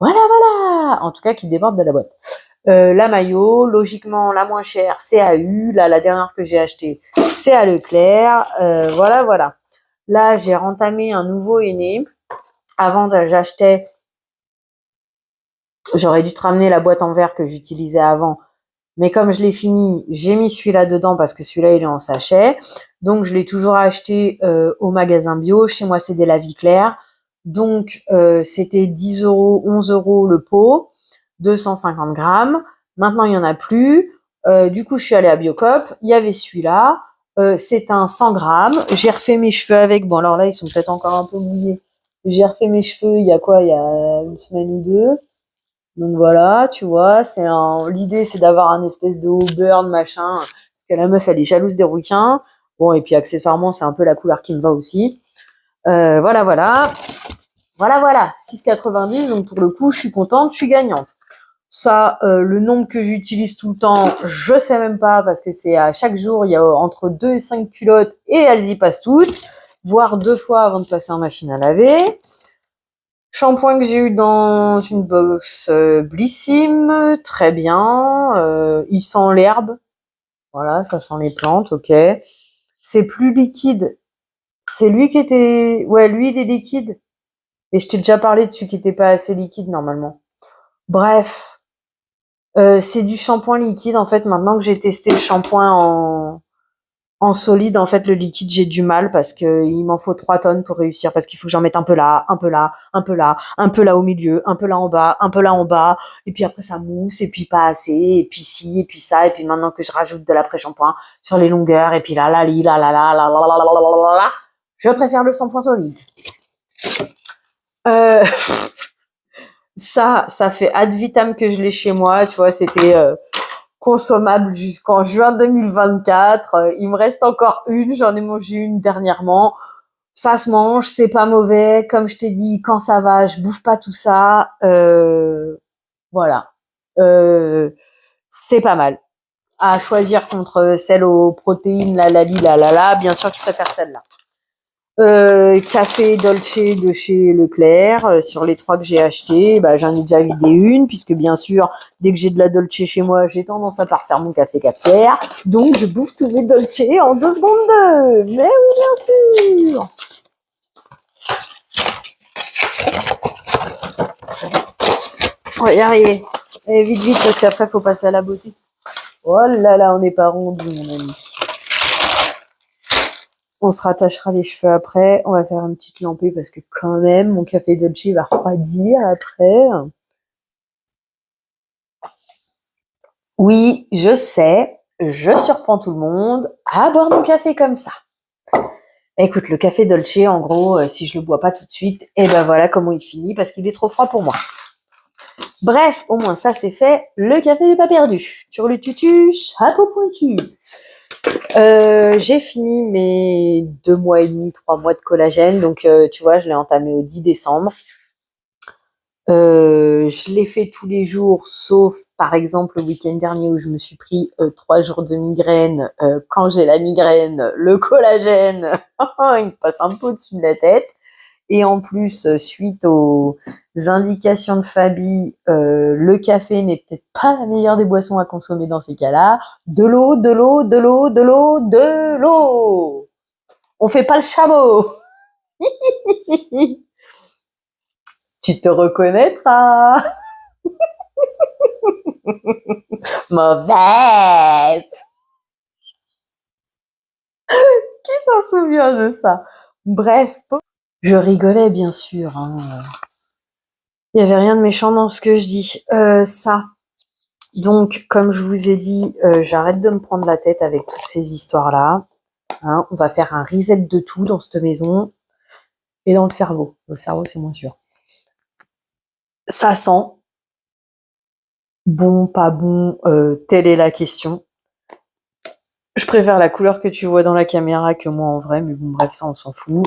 Voilà, voilà. En tout cas, qui déborde de la boîte. La maillot, logiquement, la moins chère, c'est AU. Là, la dernière que j'ai achetée, c'est à Leclerc. Voilà, voilà. Là, j'ai rentamé un nouveau aîné. Avant, j'achetais, j'aurais dû te ramener la boîte en verre que j'utilisais avant. Mais comme je l'ai fini, j'ai mis celui-là dedans parce que celui-là, il est en sachet. Donc, je l'ai toujours acheté au magasin bio. Chez moi, c'est des La Vie Claire. Donc, c'était 10 euros, 11 euros le pot, 250 grammes. Maintenant, il n'y en a plus. Du coup, je suis allée à Biocop. Il y avait celui-là. C'est un 100 grammes. J'ai refait mes cheveux avec. Bon, alors là, ils sont peut-être encore un peu mouillés. J'ai refait mes cheveux il y a quoi? Il y a une semaine ou deux. Donc voilà, tu vois, l'idée c'est d'avoir un espèce de haut burn machin, parce que la meuf elle est jalouse des rouquins. Bon et puis accessoirement c'est un peu la couleur qui me va aussi. Voilà voilà. Voilà voilà, 6,90 donc pour le coup, je suis contente, je suis gagnante. Ça le nombre que j'utilise tout le temps, je sais même pas parce que c'est à chaque jour, il y a entre 2 et 5 culottes et elles y passent toutes, voire 2 fois avant de passer en machine à laver. Shampoing que j'ai eu dans une box Blissim, très bien. Il sent l'herbe, voilà, ça sent les plantes, ok. C'est plus liquide. C'est lui qui était, ouais, lui il est liquide. Et je t'ai déjà parlé de celui qui était pas assez liquide normalement. Bref, c'est du shampoing liquide en fait. Maintenant que j'ai testé le shampoing en solide, en fait, le liquide, j'ai du mal parce que il m'en faut 3 tonnes pour réussir, parce qu'il faut que j'en mette un peu là, un peu là, un peu là, un peu là au milieu, un peu là en bas, un peu là en bas, et puis après ça mousse, et puis pas assez, et puis ci, et puis ça, et puis maintenant que je rajoute de l'après-shampoing sur les longueurs, et puis là, là, là, là, là, là, là, là, là, là, là, je préfère le shampoing solide. Euh, ça fait ad vitam que je l'ai chez moi, tu vois, c'était consommable jusqu'en juin 2024. Il me reste encore une, j'en ai mangé une dernièrement. Ça se mange, c'est pas mauvais. Comme je t'ai dit, quand ça va, je bouffe pas tout ça. Voilà. Euh, c'est pas mal. À choisir contre celle aux protéines, la. Bien sûr que je préfère celle-là. Café Dolce de chez Leclerc. Sur les 3 que j'ai achetés, bah, j'en ai déjà vidé une, puisque bien sûr, dès que j'ai de la Dolce chez moi, j'ai tendance à parfaire mon café cafetière. Donc, je bouffe tous mes Dolce en 2 secondes. Mais oui, bien sûr. On va y arriver. Et vite, vite, parce qu'après, faut passer à la beauté. Oh là là, on n'est pas rendu, mon ami. On se rattachera les cheveux après. On va faire une petite lampée parce que quand même, mon café Dolce va refroidir après. Oui, je sais, je surprends tout le monde à boire mon café comme ça. Écoute, le café Dolce, en gros, si je le bois pas tout de suite, et ben voilà comment il finit parce qu'il est trop froid pour moi. Bref, au moins ça c'est fait. Le café n'est pas perdu. Sur le tutu, chapeau pointu. J'ai fini mes 2 mois et demi, 3 mois de collagène. Donc, tu vois, je l'ai entamé au 10 décembre. Je l'ai fait tous les jours, sauf par exemple le week-end dernier où je me suis pris 3 jours de migraine. Quand j'ai la migraine, le collagène, il me passe un peu au-dessus de la tête. Et en plus, suite aux indications de Fabi, le café n'est peut-être pas la meilleure des boissons à consommer dans ces cas-là. De l'eau, de l'eau, de l'eau, de l'eau, de l'eau. On fait pas le chameau. Tu te reconnaîtras. Mauvaise. Qui s'en souvient de ça? Bref, je rigolais bien sûr. Hein. Il y avait rien de méchant dans ce que je dis. Ça. Donc, comme je vous ai dit, j'arrête de me prendre la tête avec toutes ces histoires-là. Hein. On va faire un reset de tout dans cette maison et dans le cerveau. Le cerveau, c'est moins sûr. Ça sent. Bon, pas bon, telle est la question. Je préfère la couleur que tu vois dans la caméra que moi en vrai, mais bon, bref, ça, on s'en fout.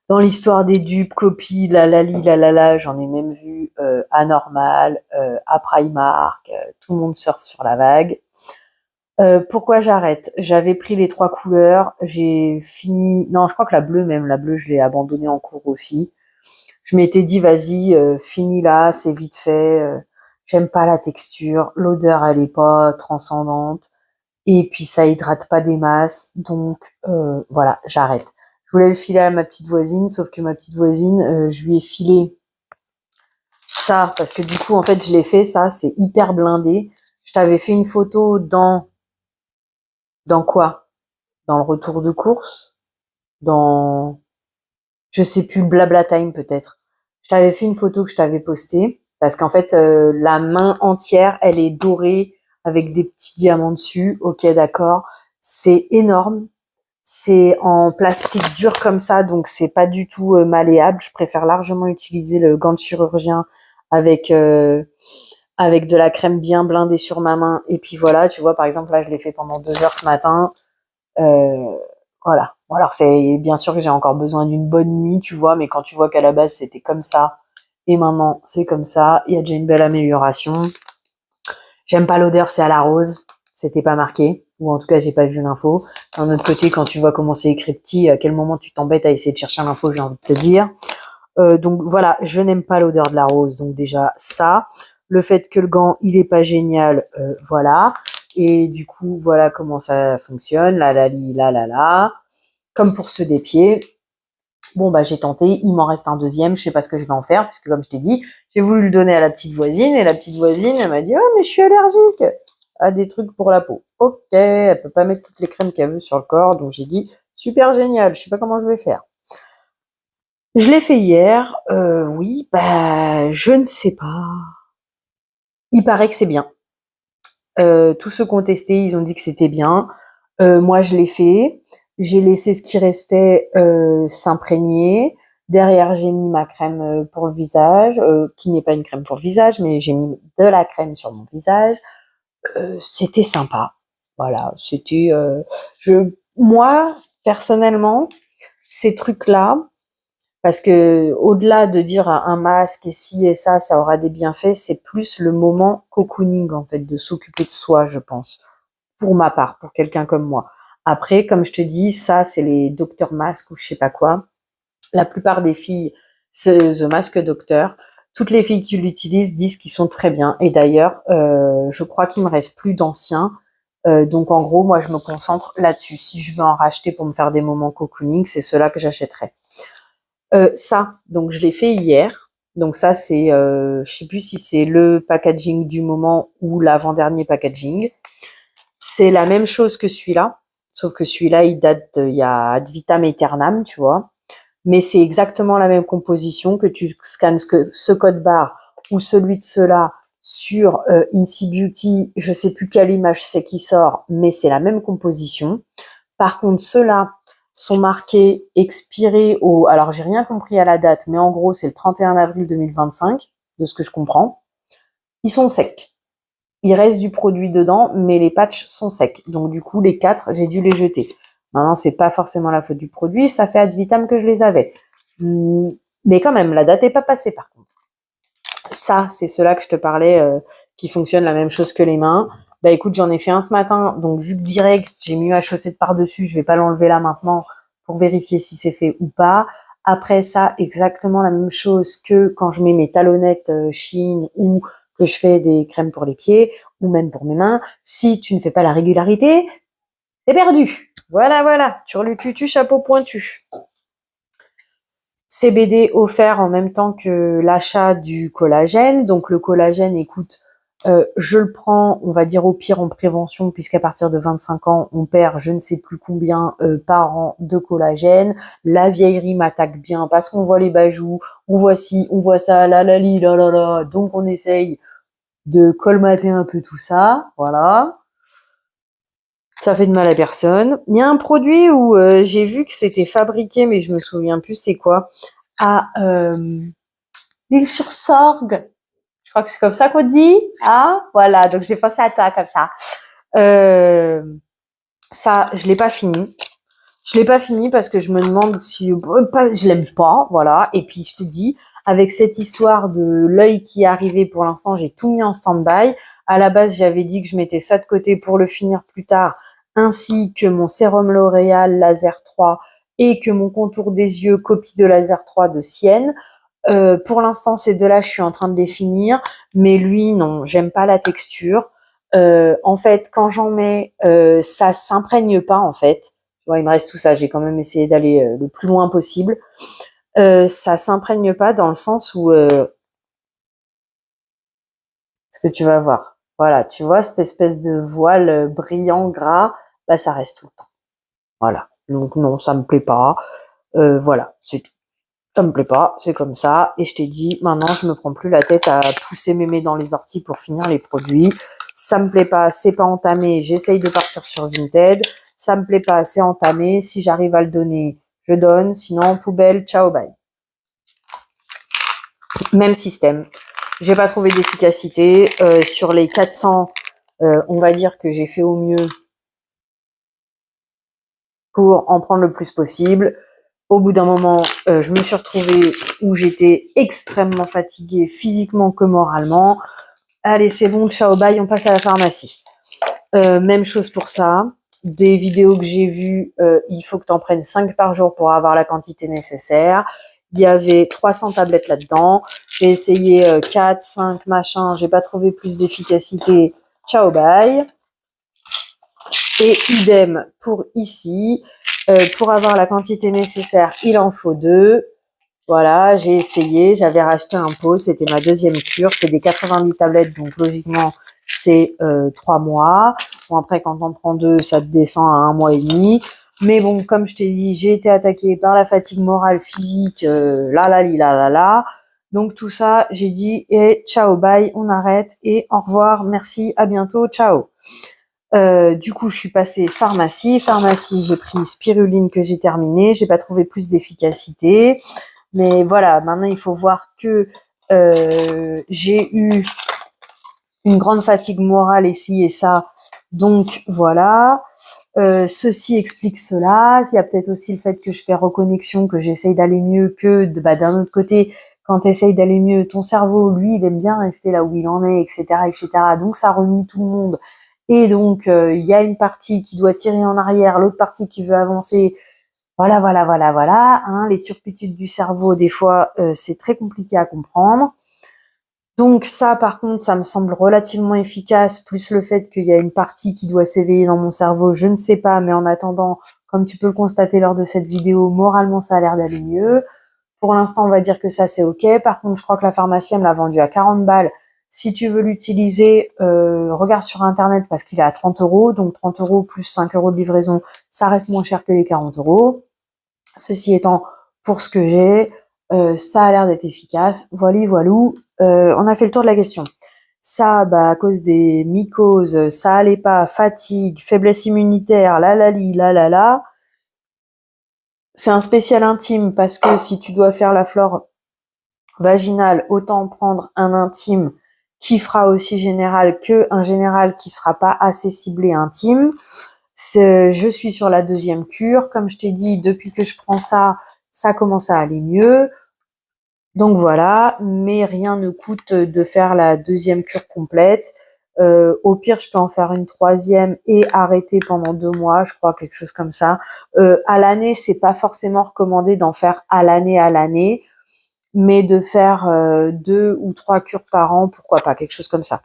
Dans l'histoire des dupes, copies, la lali, la lala, j'en ai même vu à Normal, à Primark, tout le monde surfe sur la vague. Pourquoi j'arrête? J'avais pris les 3 couleurs, j'ai fini... Non, je crois que la bleue, je l'ai abandonnée en cours aussi. Je m'étais dit, vas-y, finis là, c'est vite fait. J'aime pas la texture, l'odeur, elle est pas transcendante. Et puis, ça hydrate pas des masses. Donc, voilà, j'arrête. Je voulais le filer à ma petite voisine, sauf que ma petite voisine, je lui ai filé ça, parce que du coup, en fait, je l'ai fait, ça, c'est hyper blindé. Je t'avais fait une photo dans quoi? Dans le retour de course? Dans, je sais plus, Blabla Time peut-être. Je t'avais fait une photo que je t'avais postée, parce qu'en fait, la main entière, elle est dorée avec des petits diamants dessus. Ok, d'accord. C'est énorme. C'est en plastique dur comme ça, donc c'est pas du tout malléable. Je préfère largement utiliser le gant de chirurgien avec avec de la crème bien blindée sur ma main. Et puis voilà, tu vois, par exemple, là, je l'ai fait pendant 2 heures ce matin. Euh, voilà. Bon, alors c'est bien sûr que j'ai encore besoin d'une bonne nuit, tu vois, mais quand tu vois qu'à la base c'était comme ça et maintenant c'est comme ça, il y a déjà une belle amélioration. J'aime pas l'odeur, c'est à la rose. C'était pas marqué, ou en tout cas j'ai pas vu l'info. D'un autre côté, quand tu vois comment c'est écrit petit, à quel moment tu t'embêtes à essayer de chercher l'info, j'ai envie de te dire. Donc voilà, je n'aime pas l'odeur de la rose, donc déjà ça. Le fait que le gant il est pas génial, voilà. Et du coup voilà comment ça fonctionne, la. Comme pour ceux des pieds. Bon bah j'ai tenté, il m'en reste un deuxième, je sais pas ce que je vais en faire, puisque comme je t'ai dit, j'ai voulu le donner à la petite voisine, et la petite voisine elle m'a dit oh mais je suis allergique à des trucs pour la peau. Ok, elle peut pas mettre toutes les crèmes qu'elle veut sur le corps, donc j'ai dit super génial, je sais pas comment je vais faire. Je l'ai fait hier, oui, bah je ne sais pas. Il paraît que c'est bien. Tous ceux qui ont testé, ils ont dit que c'était bien. Moi, je l'ai fait. J'ai laissé ce qui restait s'imprégner. Derrière, j'ai mis ma crème pour le visage, qui n'est pas une crème pour le visage, mais j'ai mis de la crème sur mon visage. C'était sympa. Voilà, c'était. Moi, personnellement, ces trucs-là, parce que au-delà de dire un masque et ci et ça aura des bienfaits, c'est plus le moment cocooning en fait, de s'occuper de soi, je pense. Pour ma part, pour quelqu'un comme moi. Après, comme je te dis, ça c'est les docteurs masques ou je sais pas quoi. La plupart des filles, c'est The Mask Doctor. Toutes les filles qui l'utilisent disent qu'ils sont très bien. Et d'ailleurs, je crois qu'il me reste plus d'anciens. Donc en gros, moi je me concentre là-dessus. Si je veux en racheter pour me faire des moments cocooning, c'est cela que j'achèterai. Ça, donc je l'ai fait hier. Donc ça, c'est, je sais plus si c'est le packaging du moment ou l'avant-dernier packaging. C'est la même chose que celui-là, sauf que celui-là, il date, il y a ad vitam aeternam, tu vois. Mais c'est exactement la même composition, que tu scannes ce code barre ou celui de cela sur Incy Beauty. Je sais plus quelle image c'est qui sort, mais c'est la même composition. Par contre, ceux-là sont marqués expirés au... Alors, j'ai rien compris à la date, mais en gros, c'est le 31 avril 2025, de ce que je comprends. Ils sont secs. Il reste du produit dedans, mais les patchs sont secs. Donc, du coup, les 4, j'ai dû les jeter. Maintenant, c'est pas forcément la faute du produit, ça fait ad vitam que je les avais. Mais quand même, la date est pas passée, par contre. Ça, c'est ceux-là que je te parlais, qui fonctionnent la même chose que les mains. Bah écoute, j'en ai fait un ce matin, donc vu que direct, j'ai mis ma chaussette par-dessus, je vais pas l'enlever là maintenant pour vérifier si c'est fait ou pas. Après ça, exactement la même chose que quand je mets mes talonnettes Shein ou que je fais des crèmes pour les pieds ou même pour mes mains. Si tu ne fais pas la régularité, c'est perdu. Voilà, voilà, sur le tutu, chapeau pointu. CBD offert en même temps que l'achat du collagène. Donc le collagène, écoute, Je le prends, on va dire au pire en prévention, puisqu'à partir de 25 ans, on perd je ne sais plus combien par an de collagène. La vieillerie m'attaque bien parce qu'on voit les bajoux, on voit ci, on voit ça, la la li, la la la. Donc on essaye de colmater un peu tout ça, voilà. Ça fait de mal à personne. Il y a un produit où j'ai vu que c'était fabriqué, mais je me souviens plus c'est quoi. Ah, l'huile sur sorgue. Je crois que c'est comme ça qu'on dit. Ah, voilà. Donc j'ai pensé à toi comme ça. Ça, je l'ai pas fini. Je l'ai pas fini parce que je me demande si je l'aime pas, voilà. Et puis je te dis, avec cette histoire de l'œil qui est arrivé, pour l'instant, j'ai tout mis en stand-by. À la base, j'avais dit que je mettais ça de côté pour le finir plus tard, ainsi que mon sérum L'Oréal Laser 3 et que mon contour des yeux copie de Laser 3 de Sienne. Pour l'instant, ces deux-là, je suis en train de les finir, mais lui, non, j'aime pas la texture. En fait, quand j'en mets, ça s'imprègne pas, en fait. Ouais, il me reste tout ça. J'ai quand même essayé d'aller le plus loin possible. Ça s'imprègne pas dans le sens où ce que tu vas voir. Voilà, tu vois cette espèce de voile brillant gras, bah ça reste tout le temps. Voilà. Donc non, ça me plaît pas. Voilà, c'est tout. Ça me plaît pas, c'est comme ça. Et je t'ai dit, maintenant, je me prends plus la tête à pousser mémé dans les orties pour finir les produits. Ça me plaît pas, c'est pas entamé. J'essaye de partir sur Vinted. Ça me plaît pas, c'est entamé. Si j'arrive à le donner, je donne. Sinon, poubelle, ciao, bye. Même système. J'ai pas trouvé d'efficacité. Sur les 400, on va dire que j'ai fait au mieux pour en prendre le plus possible. Au bout d'un moment, je me suis retrouvée où j'étais extrêmement fatiguée, physiquement que moralement. Allez, c'est bon, ciao, bye, on passe à la pharmacie. Même chose pour ça. Des vidéos que j'ai vues, il faut que tu en prennes 5 par jour pour avoir la quantité nécessaire. Il y avait 300 tablettes là-dedans. J'ai essayé 4, 5, machin. J'ai pas trouvé plus d'efficacité. Ciao, bye. Et idem pour ici. Pour avoir la quantité nécessaire, il en faut 2. Voilà, j'ai essayé, j'avais racheté un pot, c'était ma deuxième cure, c'est des 90 tablettes, donc logiquement c'est 3 mois. Bon après quand on prend 2, ça te descend à 1 mois et demi. Mais bon, comme je t'ai dit, j'ai été attaquée par la fatigue morale, physique, là. Donc tout ça, j'ai dit et ciao, bye, on arrête et au revoir, merci, à bientôt, ciao. Du coup, je suis passée pharmacie. Pharmacie, j'ai pris spiruline que j'ai terminée. J'ai pas trouvé plus d'efficacité. Mais voilà, maintenant il faut voir que j'ai eu une grande fatigue morale ici et ça. Donc voilà. Ceci explique cela. Il y a peut-être aussi le fait que je fais reconnexion, que j'essaye d'aller mieux, que d'un autre côté, quand tu essayes d'aller mieux, ton cerveau, lui, il aime bien rester là où il en est, etc., etc. Donc ça remue tout le monde. Et donc il y a une partie qui doit tirer en arrière, l'autre partie qui veut avancer. Voilà. Hein, les turpitudes du cerveau, des fois, c'est très compliqué à comprendre. Donc ça, par contre, ça me semble relativement efficace, plus le fait qu'il y a une partie qui doit s'éveiller dans mon cerveau, je ne sais pas, mais en attendant, comme tu peux le constater lors de cette vidéo, moralement, ça a l'air d'aller mieux. Pour l'instant, on va dire que ça, c'est OK. Par contre, je crois que la pharmacienne l'a vendu à 40 balles. Si tu veux l'utiliser, regarde sur Internet parce qu'il est à 30 €. Donc 30 € plus 5 € de livraison, ça reste moins cher que les 40 €. Ceci étant, pour ce que j'ai, ça a l'air d'être efficace. Voilou. On a fait le tour de la question. Ça, bah, à cause des mycoses, ça allait pas, fatigue, faiblesse immunitaire, la. C'est un spécial intime parce que si tu dois faire la flore vaginale, autant prendre un intime qui fera aussi général que un général qui sera pas assez ciblé intime. Je suis sur la deuxième cure. Comme je t'ai dit, depuis que je prends ça, ça commence à aller mieux. Donc voilà, mais rien ne coûte de faire la deuxième cure complète. Au pire, je peux en faire une troisième et arrêter pendant 2 mois, je crois, quelque chose comme ça. À l'année, c'est pas forcément recommandé d'en faire à l'année, mais de faire 2 ou 3 cures par an, pourquoi pas, quelque chose comme ça.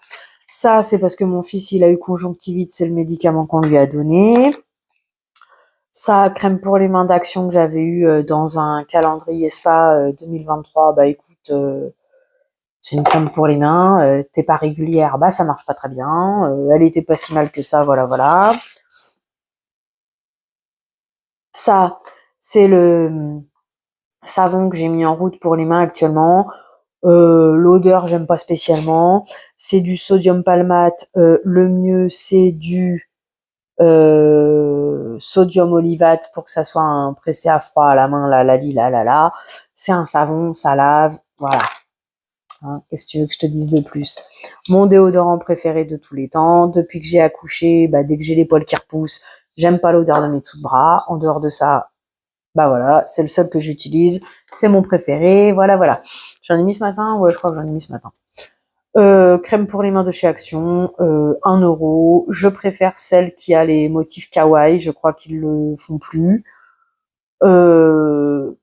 Ça, c'est parce que mon fils, il a eu conjonctivite, c'est le médicament qu'on lui a donné. Ça, crème pour les mains d'action que j'avais eu dans un calendrier spa 2023, bah écoute, C'est une crème pour les mains, t'es pas régulière, bah ça marche pas très bien, elle était pas si mal que ça, voilà. Ça, c'est le savon que j'ai mis en route pour les mains actuellement. L'odeur, j'aime pas spécialement. C'est du sodium palmate. Le mieux, c'est du sodium olivate pour que ça soit un pressé à froid à la main, là. C'est un savon, ça lave, voilà. Hein, qu'est-ce que tu veux que je te dise de plus? Mon déodorant préféré de tous les temps. Depuis que j'ai accouché, bah, dès que j'ai les poils qui repoussent, j'aime pas l'odeur de mes dessous de bras. En dehors de ça, bah voilà, c'est le seul que j'utilise. C'est mon préféré. Voilà. J'en ai mis ce matin. Ouais, je crois que j'en ai mis ce matin. Crème pour les mains de chez Action, 1 €. Je préfère celle qui a les motifs kawaii. Je crois qu'ils le font plus. Euh,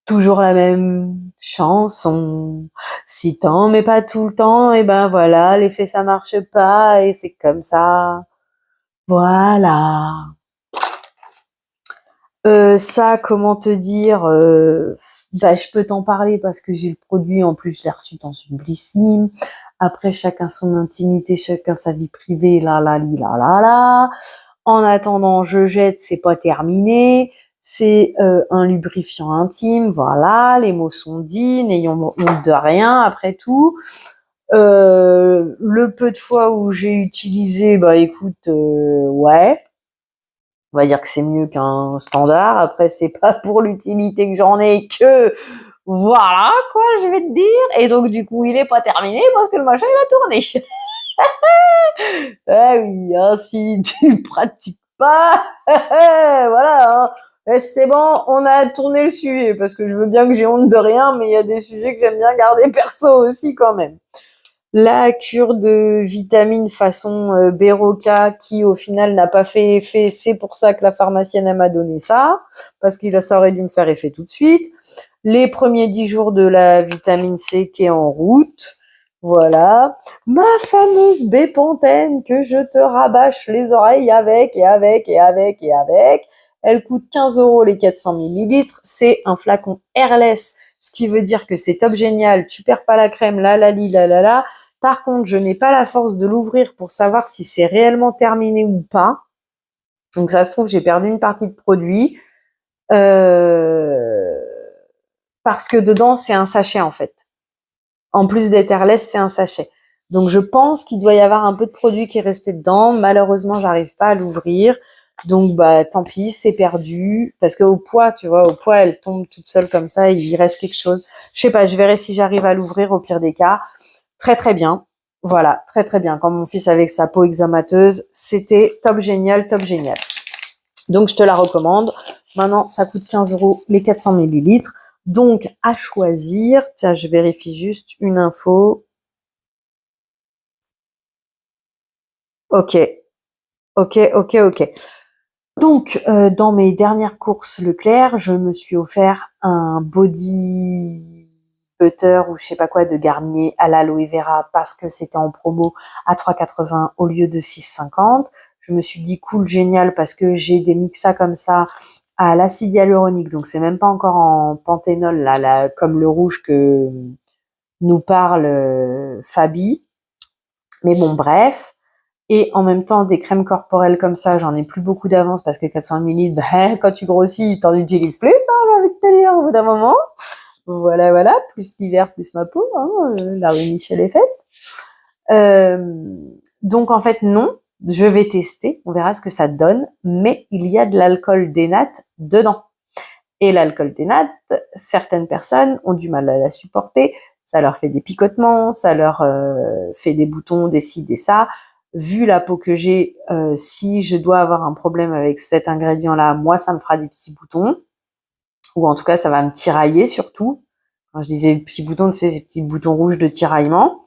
Toujours la même chanson. Si t'en mets pas tout le temps, et ben voilà, l'effet ça marche pas et c'est comme ça. Voilà. Ça, comment te dire, bah, je peux t'en parler parce que j'ai le produit. En plus, je l'ai reçu dans une Blissim. Après, chacun son intimité, chacun sa vie privée, là. En attendant, je jette, c'est pas terminé. C'est un lubrifiant intime, voilà, les mots sont dits, n'ayons honte de rien, après tout. Le peu de fois où j'ai utilisé, bah écoute, ouais, on va dire que c'est mieux qu'un standard. Après, c'est pas pour l'utilité que j'en ai que, voilà, quoi, je vais te dire. Et donc, du coup, il est pas terminé parce que le machin, il a tourné. Ah oui, hein, si tu pratiques pas, voilà, hein. C'est bon, on a tourné le sujet parce que je veux bien que j'ai honte de rien, mais il y a des sujets que j'aime bien garder perso aussi quand même. La cure de vitamines façon Beroca qui au final n'a pas fait effet, c'est pour ça que la pharmacienne elle m'a donné ça, parce que ça aurait dû me faire effet tout de suite. Les premiers 10 jours de la vitamine C qui est en route. Voilà. Ma fameuse Bépantène que je te rabâche les oreilles avec. Elle coûte 15 € les 400 millilitres. C'est un flacon airless, ce qui veut dire que c'est top génial. Tu perds pas la crème, là. Par contre, je n'ai pas la force de l'ouvrir pour savoir si c'est réellement terminé ou pas. Donc ça se trouve, j'ai perdu une partie de produit. Parce que dedans, c'est un sachet en fait. En plus d'être airless, c'est un sachet. Donc je pense qu'il doit y avoir un peu de produit qui est resté dedans. Malheureusement, j'arrive pas à l'ouvrir. Donc bah tant pis, c'est perdu. Parce qu'au poids, tu vois, au poids, elle tombe toute seule comme ça, il y reste quelque chose. Je sais pas, je verrai si j'arrive à l'ouvrir au pire des cas. Très bien. Voilà, très bien. Quand mon fils avec sa peau eczémateuse, c'était top génial. Donc je te la recommande. Maintenant, ça coûte 15 € les 400 millilitres. Donc, à choisir, tiens, je vérifie juste une info. Ok. Donc, dans mes dernières courses Leclerc, je me suis offert un body butter ou je sais pas quoi de Garnier à l'aloe vera parce que c'était en promo à 3,80 au lieu de 6,50. Je me suis dit cool, génial, parce que j'ai des mixas comme ça à l'acide hyaluronique, donc c'est même pas encore en panthénol là, comme le rouge que nous parle Fabi. Mais bon, bref. Et en même temps, des crèmes corporelles comme ça, j'en ai plus beaucoup d'avance parce que 400 ml, bah, quand tu grossis, t'en utilises plus, hein, j'ai envie de te dire, au bout d'un moment. Voilà. Plus l'hiver, plus ma peau, hein, la rue Michel est faite. Donc, en fait, non. Je vais tester. On verra ce que ça donne. Mais il y a de l'alcool dénat dedans. Et l'alcool dénat, certaines personnes ont du mal à la supporter. Ça leur fait des picotements, ça leur fait des boutons, des ci, des ça. Vu la peau que j'ai, si je dois avoir un problème avec cet ingrédient-là, moi, ça me fera des petits boutons. Ou en tout cas, ça va me tirailler surtout. Quand je disais petits boutons, c'est ces petits boutons rouges de tiraillement.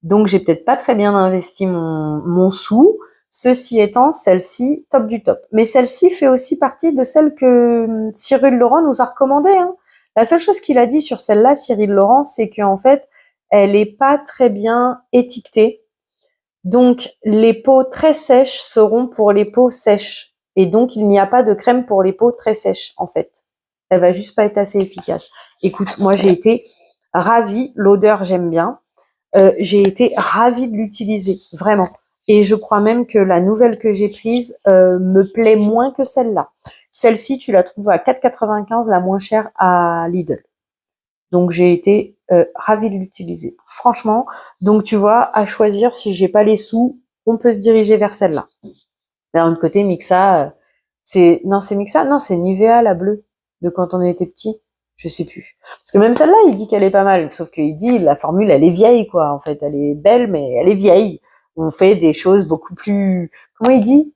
Donc, j'ai peut-être pas très bien investi mon sou. Ceci étant, celle-ci, top du top. Mais celle-ci fait aussi partie de celle que Cyril Laurent nous a recommandée, hein. La seule chose qu'il a dit sur celle-là, Cyril Laurent, c'est qu'en fait, elle est pas très bien étiquetée. Donc, les peaux très sèches seront pour les peaux sèches. Et donc, il n'y a pas de crème pour les peaux très sèches, en fait. Elle va juste pas être assez efficace. Écoute, moi, j'ai été ravie. L'odeur, j'aime bien. J'ai été ravie de l'utiliser, vraiment. Et je crois même que la nouvelle que j'ai prise me plaît moins que celle-là. Celle-ci, tu la trouves à 4,95, la moins chère à Lidl. Donc j'ai été ravie de l'utiliser. Franchement, donc tu vois, à choisir, si j'ai pas les sous, on peut se diriger vers celle-là. D'un autre côté, Mixa, c'est Mixa, non, c'est Nivea la bleue de quand on était petit. Je sais plus. Parce que même celle-là, il dit qu'elle est pas mal. Sauf qu'il dit la formule, elle est vieille, quoi. En fait, elle est belle, mais elle est vieille. On fait des choses beaucoup plus. Comment il dit?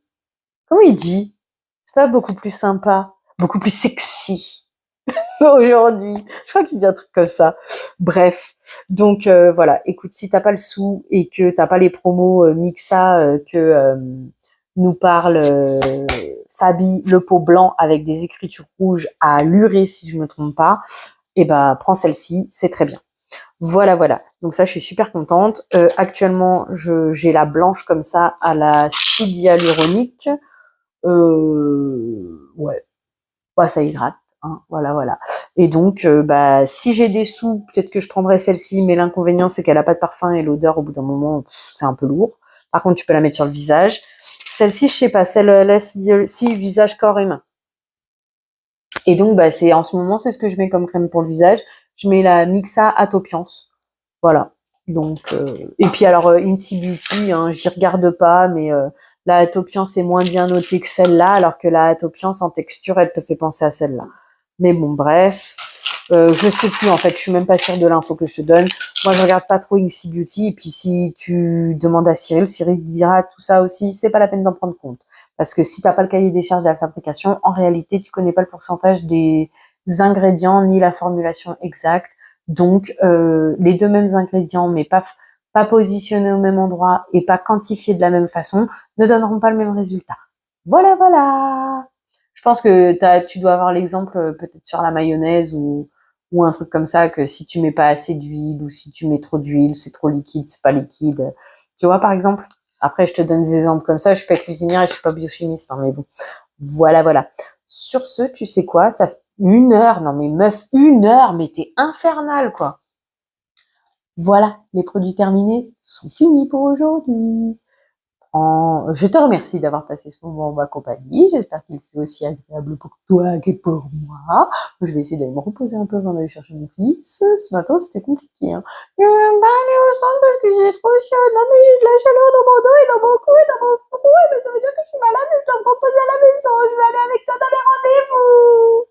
Comment il dit? C'est pas beaucoup plus sympa, beaucoup plus sexy aujourd'hui. Je crois qu'il dit un truc comme ça. Bref. Donc voilà. Écoute, si t'as pas le sou et que t'as pas les promos Mixa que nous parle Fabi, le pot blanc avec des écritures rouges à lurer si je me trompe pas, et ben prends celle-ci, c'est très bien. Voilà, voilà. Donc ça, je suis super contente. Actuellement, j'ai la blanche comme ça à l'acide hyaluronique. Ouais, ça hydrate. Hein, voilà, voilà. Et donc, bah, si j'ai des sous, peut-être que je prendrais celle-ci, mais l'inconvénient, c'est qu'elle a pas de parfum et l'odeur, au bout d'un moment, c'est un peu lourd. Par contre, tu peux la mettre sur le visage. Celle-ci, je sais pas, celle-là, si, visage, corps et main. Et donc, bah, en ce moment, c'est ce que je mets comme crème pour le visage. Je mets la Mixa Atopiance. Voilà. Donc, et puis alors, Inti Beauty, hein, j'y regarde pas, mais la Atopiance est moins bien notée que celle-là, alors que la Atopiance en texture, elle te fait penser à celle-là. Mais bon, bref. Je sais plus, en fait, je suis même pas sûre de l'info que je te donne. Moi, je regarde pas trop Inti Beauty, et puis si tu demandes à Cyril dira tout ça aussi, c'est pas la peine d'en prendre compte. Parce que si t'as pas le cahier des charges de la fabrication, en réalité, tu connais pas le pourcentage des ingrédients, ni la formulation exacte. Donc, les deux mêmes ingrédients, mais pas positionnés au même endroit et pas quantifiés de la même façon, ne donneront pas le même résultat. Voilà, voilà. Je pense que tu dois avoir l'exemple peut-être sur la mayonnaise ou un truc comme ça, que si tu mets pas assez d'huile ou si tu mets trop d'huile, c'est trop liquide, c'est pas liquide. Tu vois, par exemple. Après, je te donne des exemples comme ça. Je suis pas cuisinière et je suis pas biochimiste, hein, mais bon. Voilà, voilà. Sur ce, tu sais quoi, ça fait 1 heure. Non, mais meuf, 1 heure, mais t'es infernale, quoi. Voilà, les produits terminés sont finis pour aujourd'hui. Je te remercie d'avoir passé ce moment en ma compagnie. J'espère qu'il fut aussi agréable pour toi que pour moi. Je vais essayer d'aller me reposer un peu avant d'aller chercher mon fils. Ce matin, c'était compliqué. Hein. Je vais pas aller au centre parce que j'ai trop chaud. Non, mais j'ai de la chaleur dans mon dos et dans mon cou et dans mon front. Ouais, mais ça veut dire que je suis malade et je dois me reposer à la maison. Je vais aller avec toi dans les rendez-vous.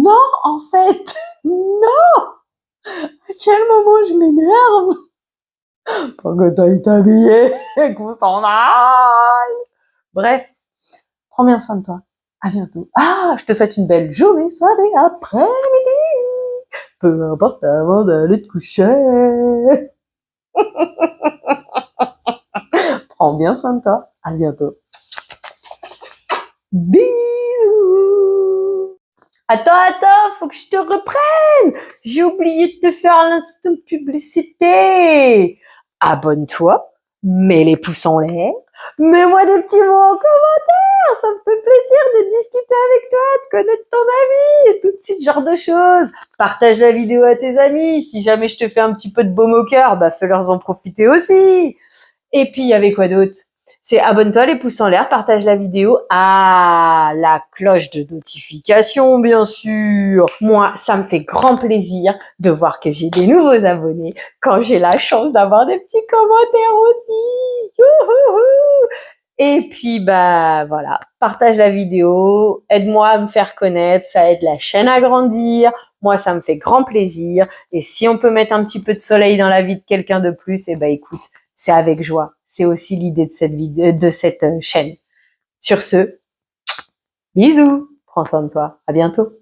Non, en fait. Non. À quel moment je m'énerve? Pour que t'ailles t'habiller et qu'on s'en aille. Bref, prends bien soin de toi. À bientôt. Ah, je te souhaite une belle journée, soirée, après-midi. Peu importe avant d'aller te coucher. Prends bien soin de toi. À bientôt. Bisous. Attends, faut que je te reprenne. J'ai oublié de te faire l'instant publicité. Abonne-toi, mets les pouces en l'air, mets-moi des petits mots en commentaire, ça me fait plaisir de discuter avec toi, de connaître ton ami et tout ce genre de choses. Partage la vidéo à tes amis, si jamais je te fais un petit peu de baume au cœur, bah fais-leur en profiter aussi. Et puis, il y avait quoi d'autre? C'est abonne-toi, les pouces en l'air, partage la vidéo. Ah, la cloche de notification, bien sûr. Moi, ça me fait grand plaisir de voir que j'ai des nouveaux abonnés quand j'ai la chance d'avoir des petits commentaires aussi. Youhouhou. Et puis, bah, voilà. Partage la vidéo. Aide-moi à me faire connaître. Ça aide la chaîne à grandir. Moi, ça me fait grand plaisir. Et si on peut mettre un petit peu de soleil dans la vie de quelqu'un de plus, eh ben, écoute, c'est avec joie. C'est aussi l'idée de cette vidéo, de cette chaîne. Sur ce, bisous. Prends soin de toi. À bientôt.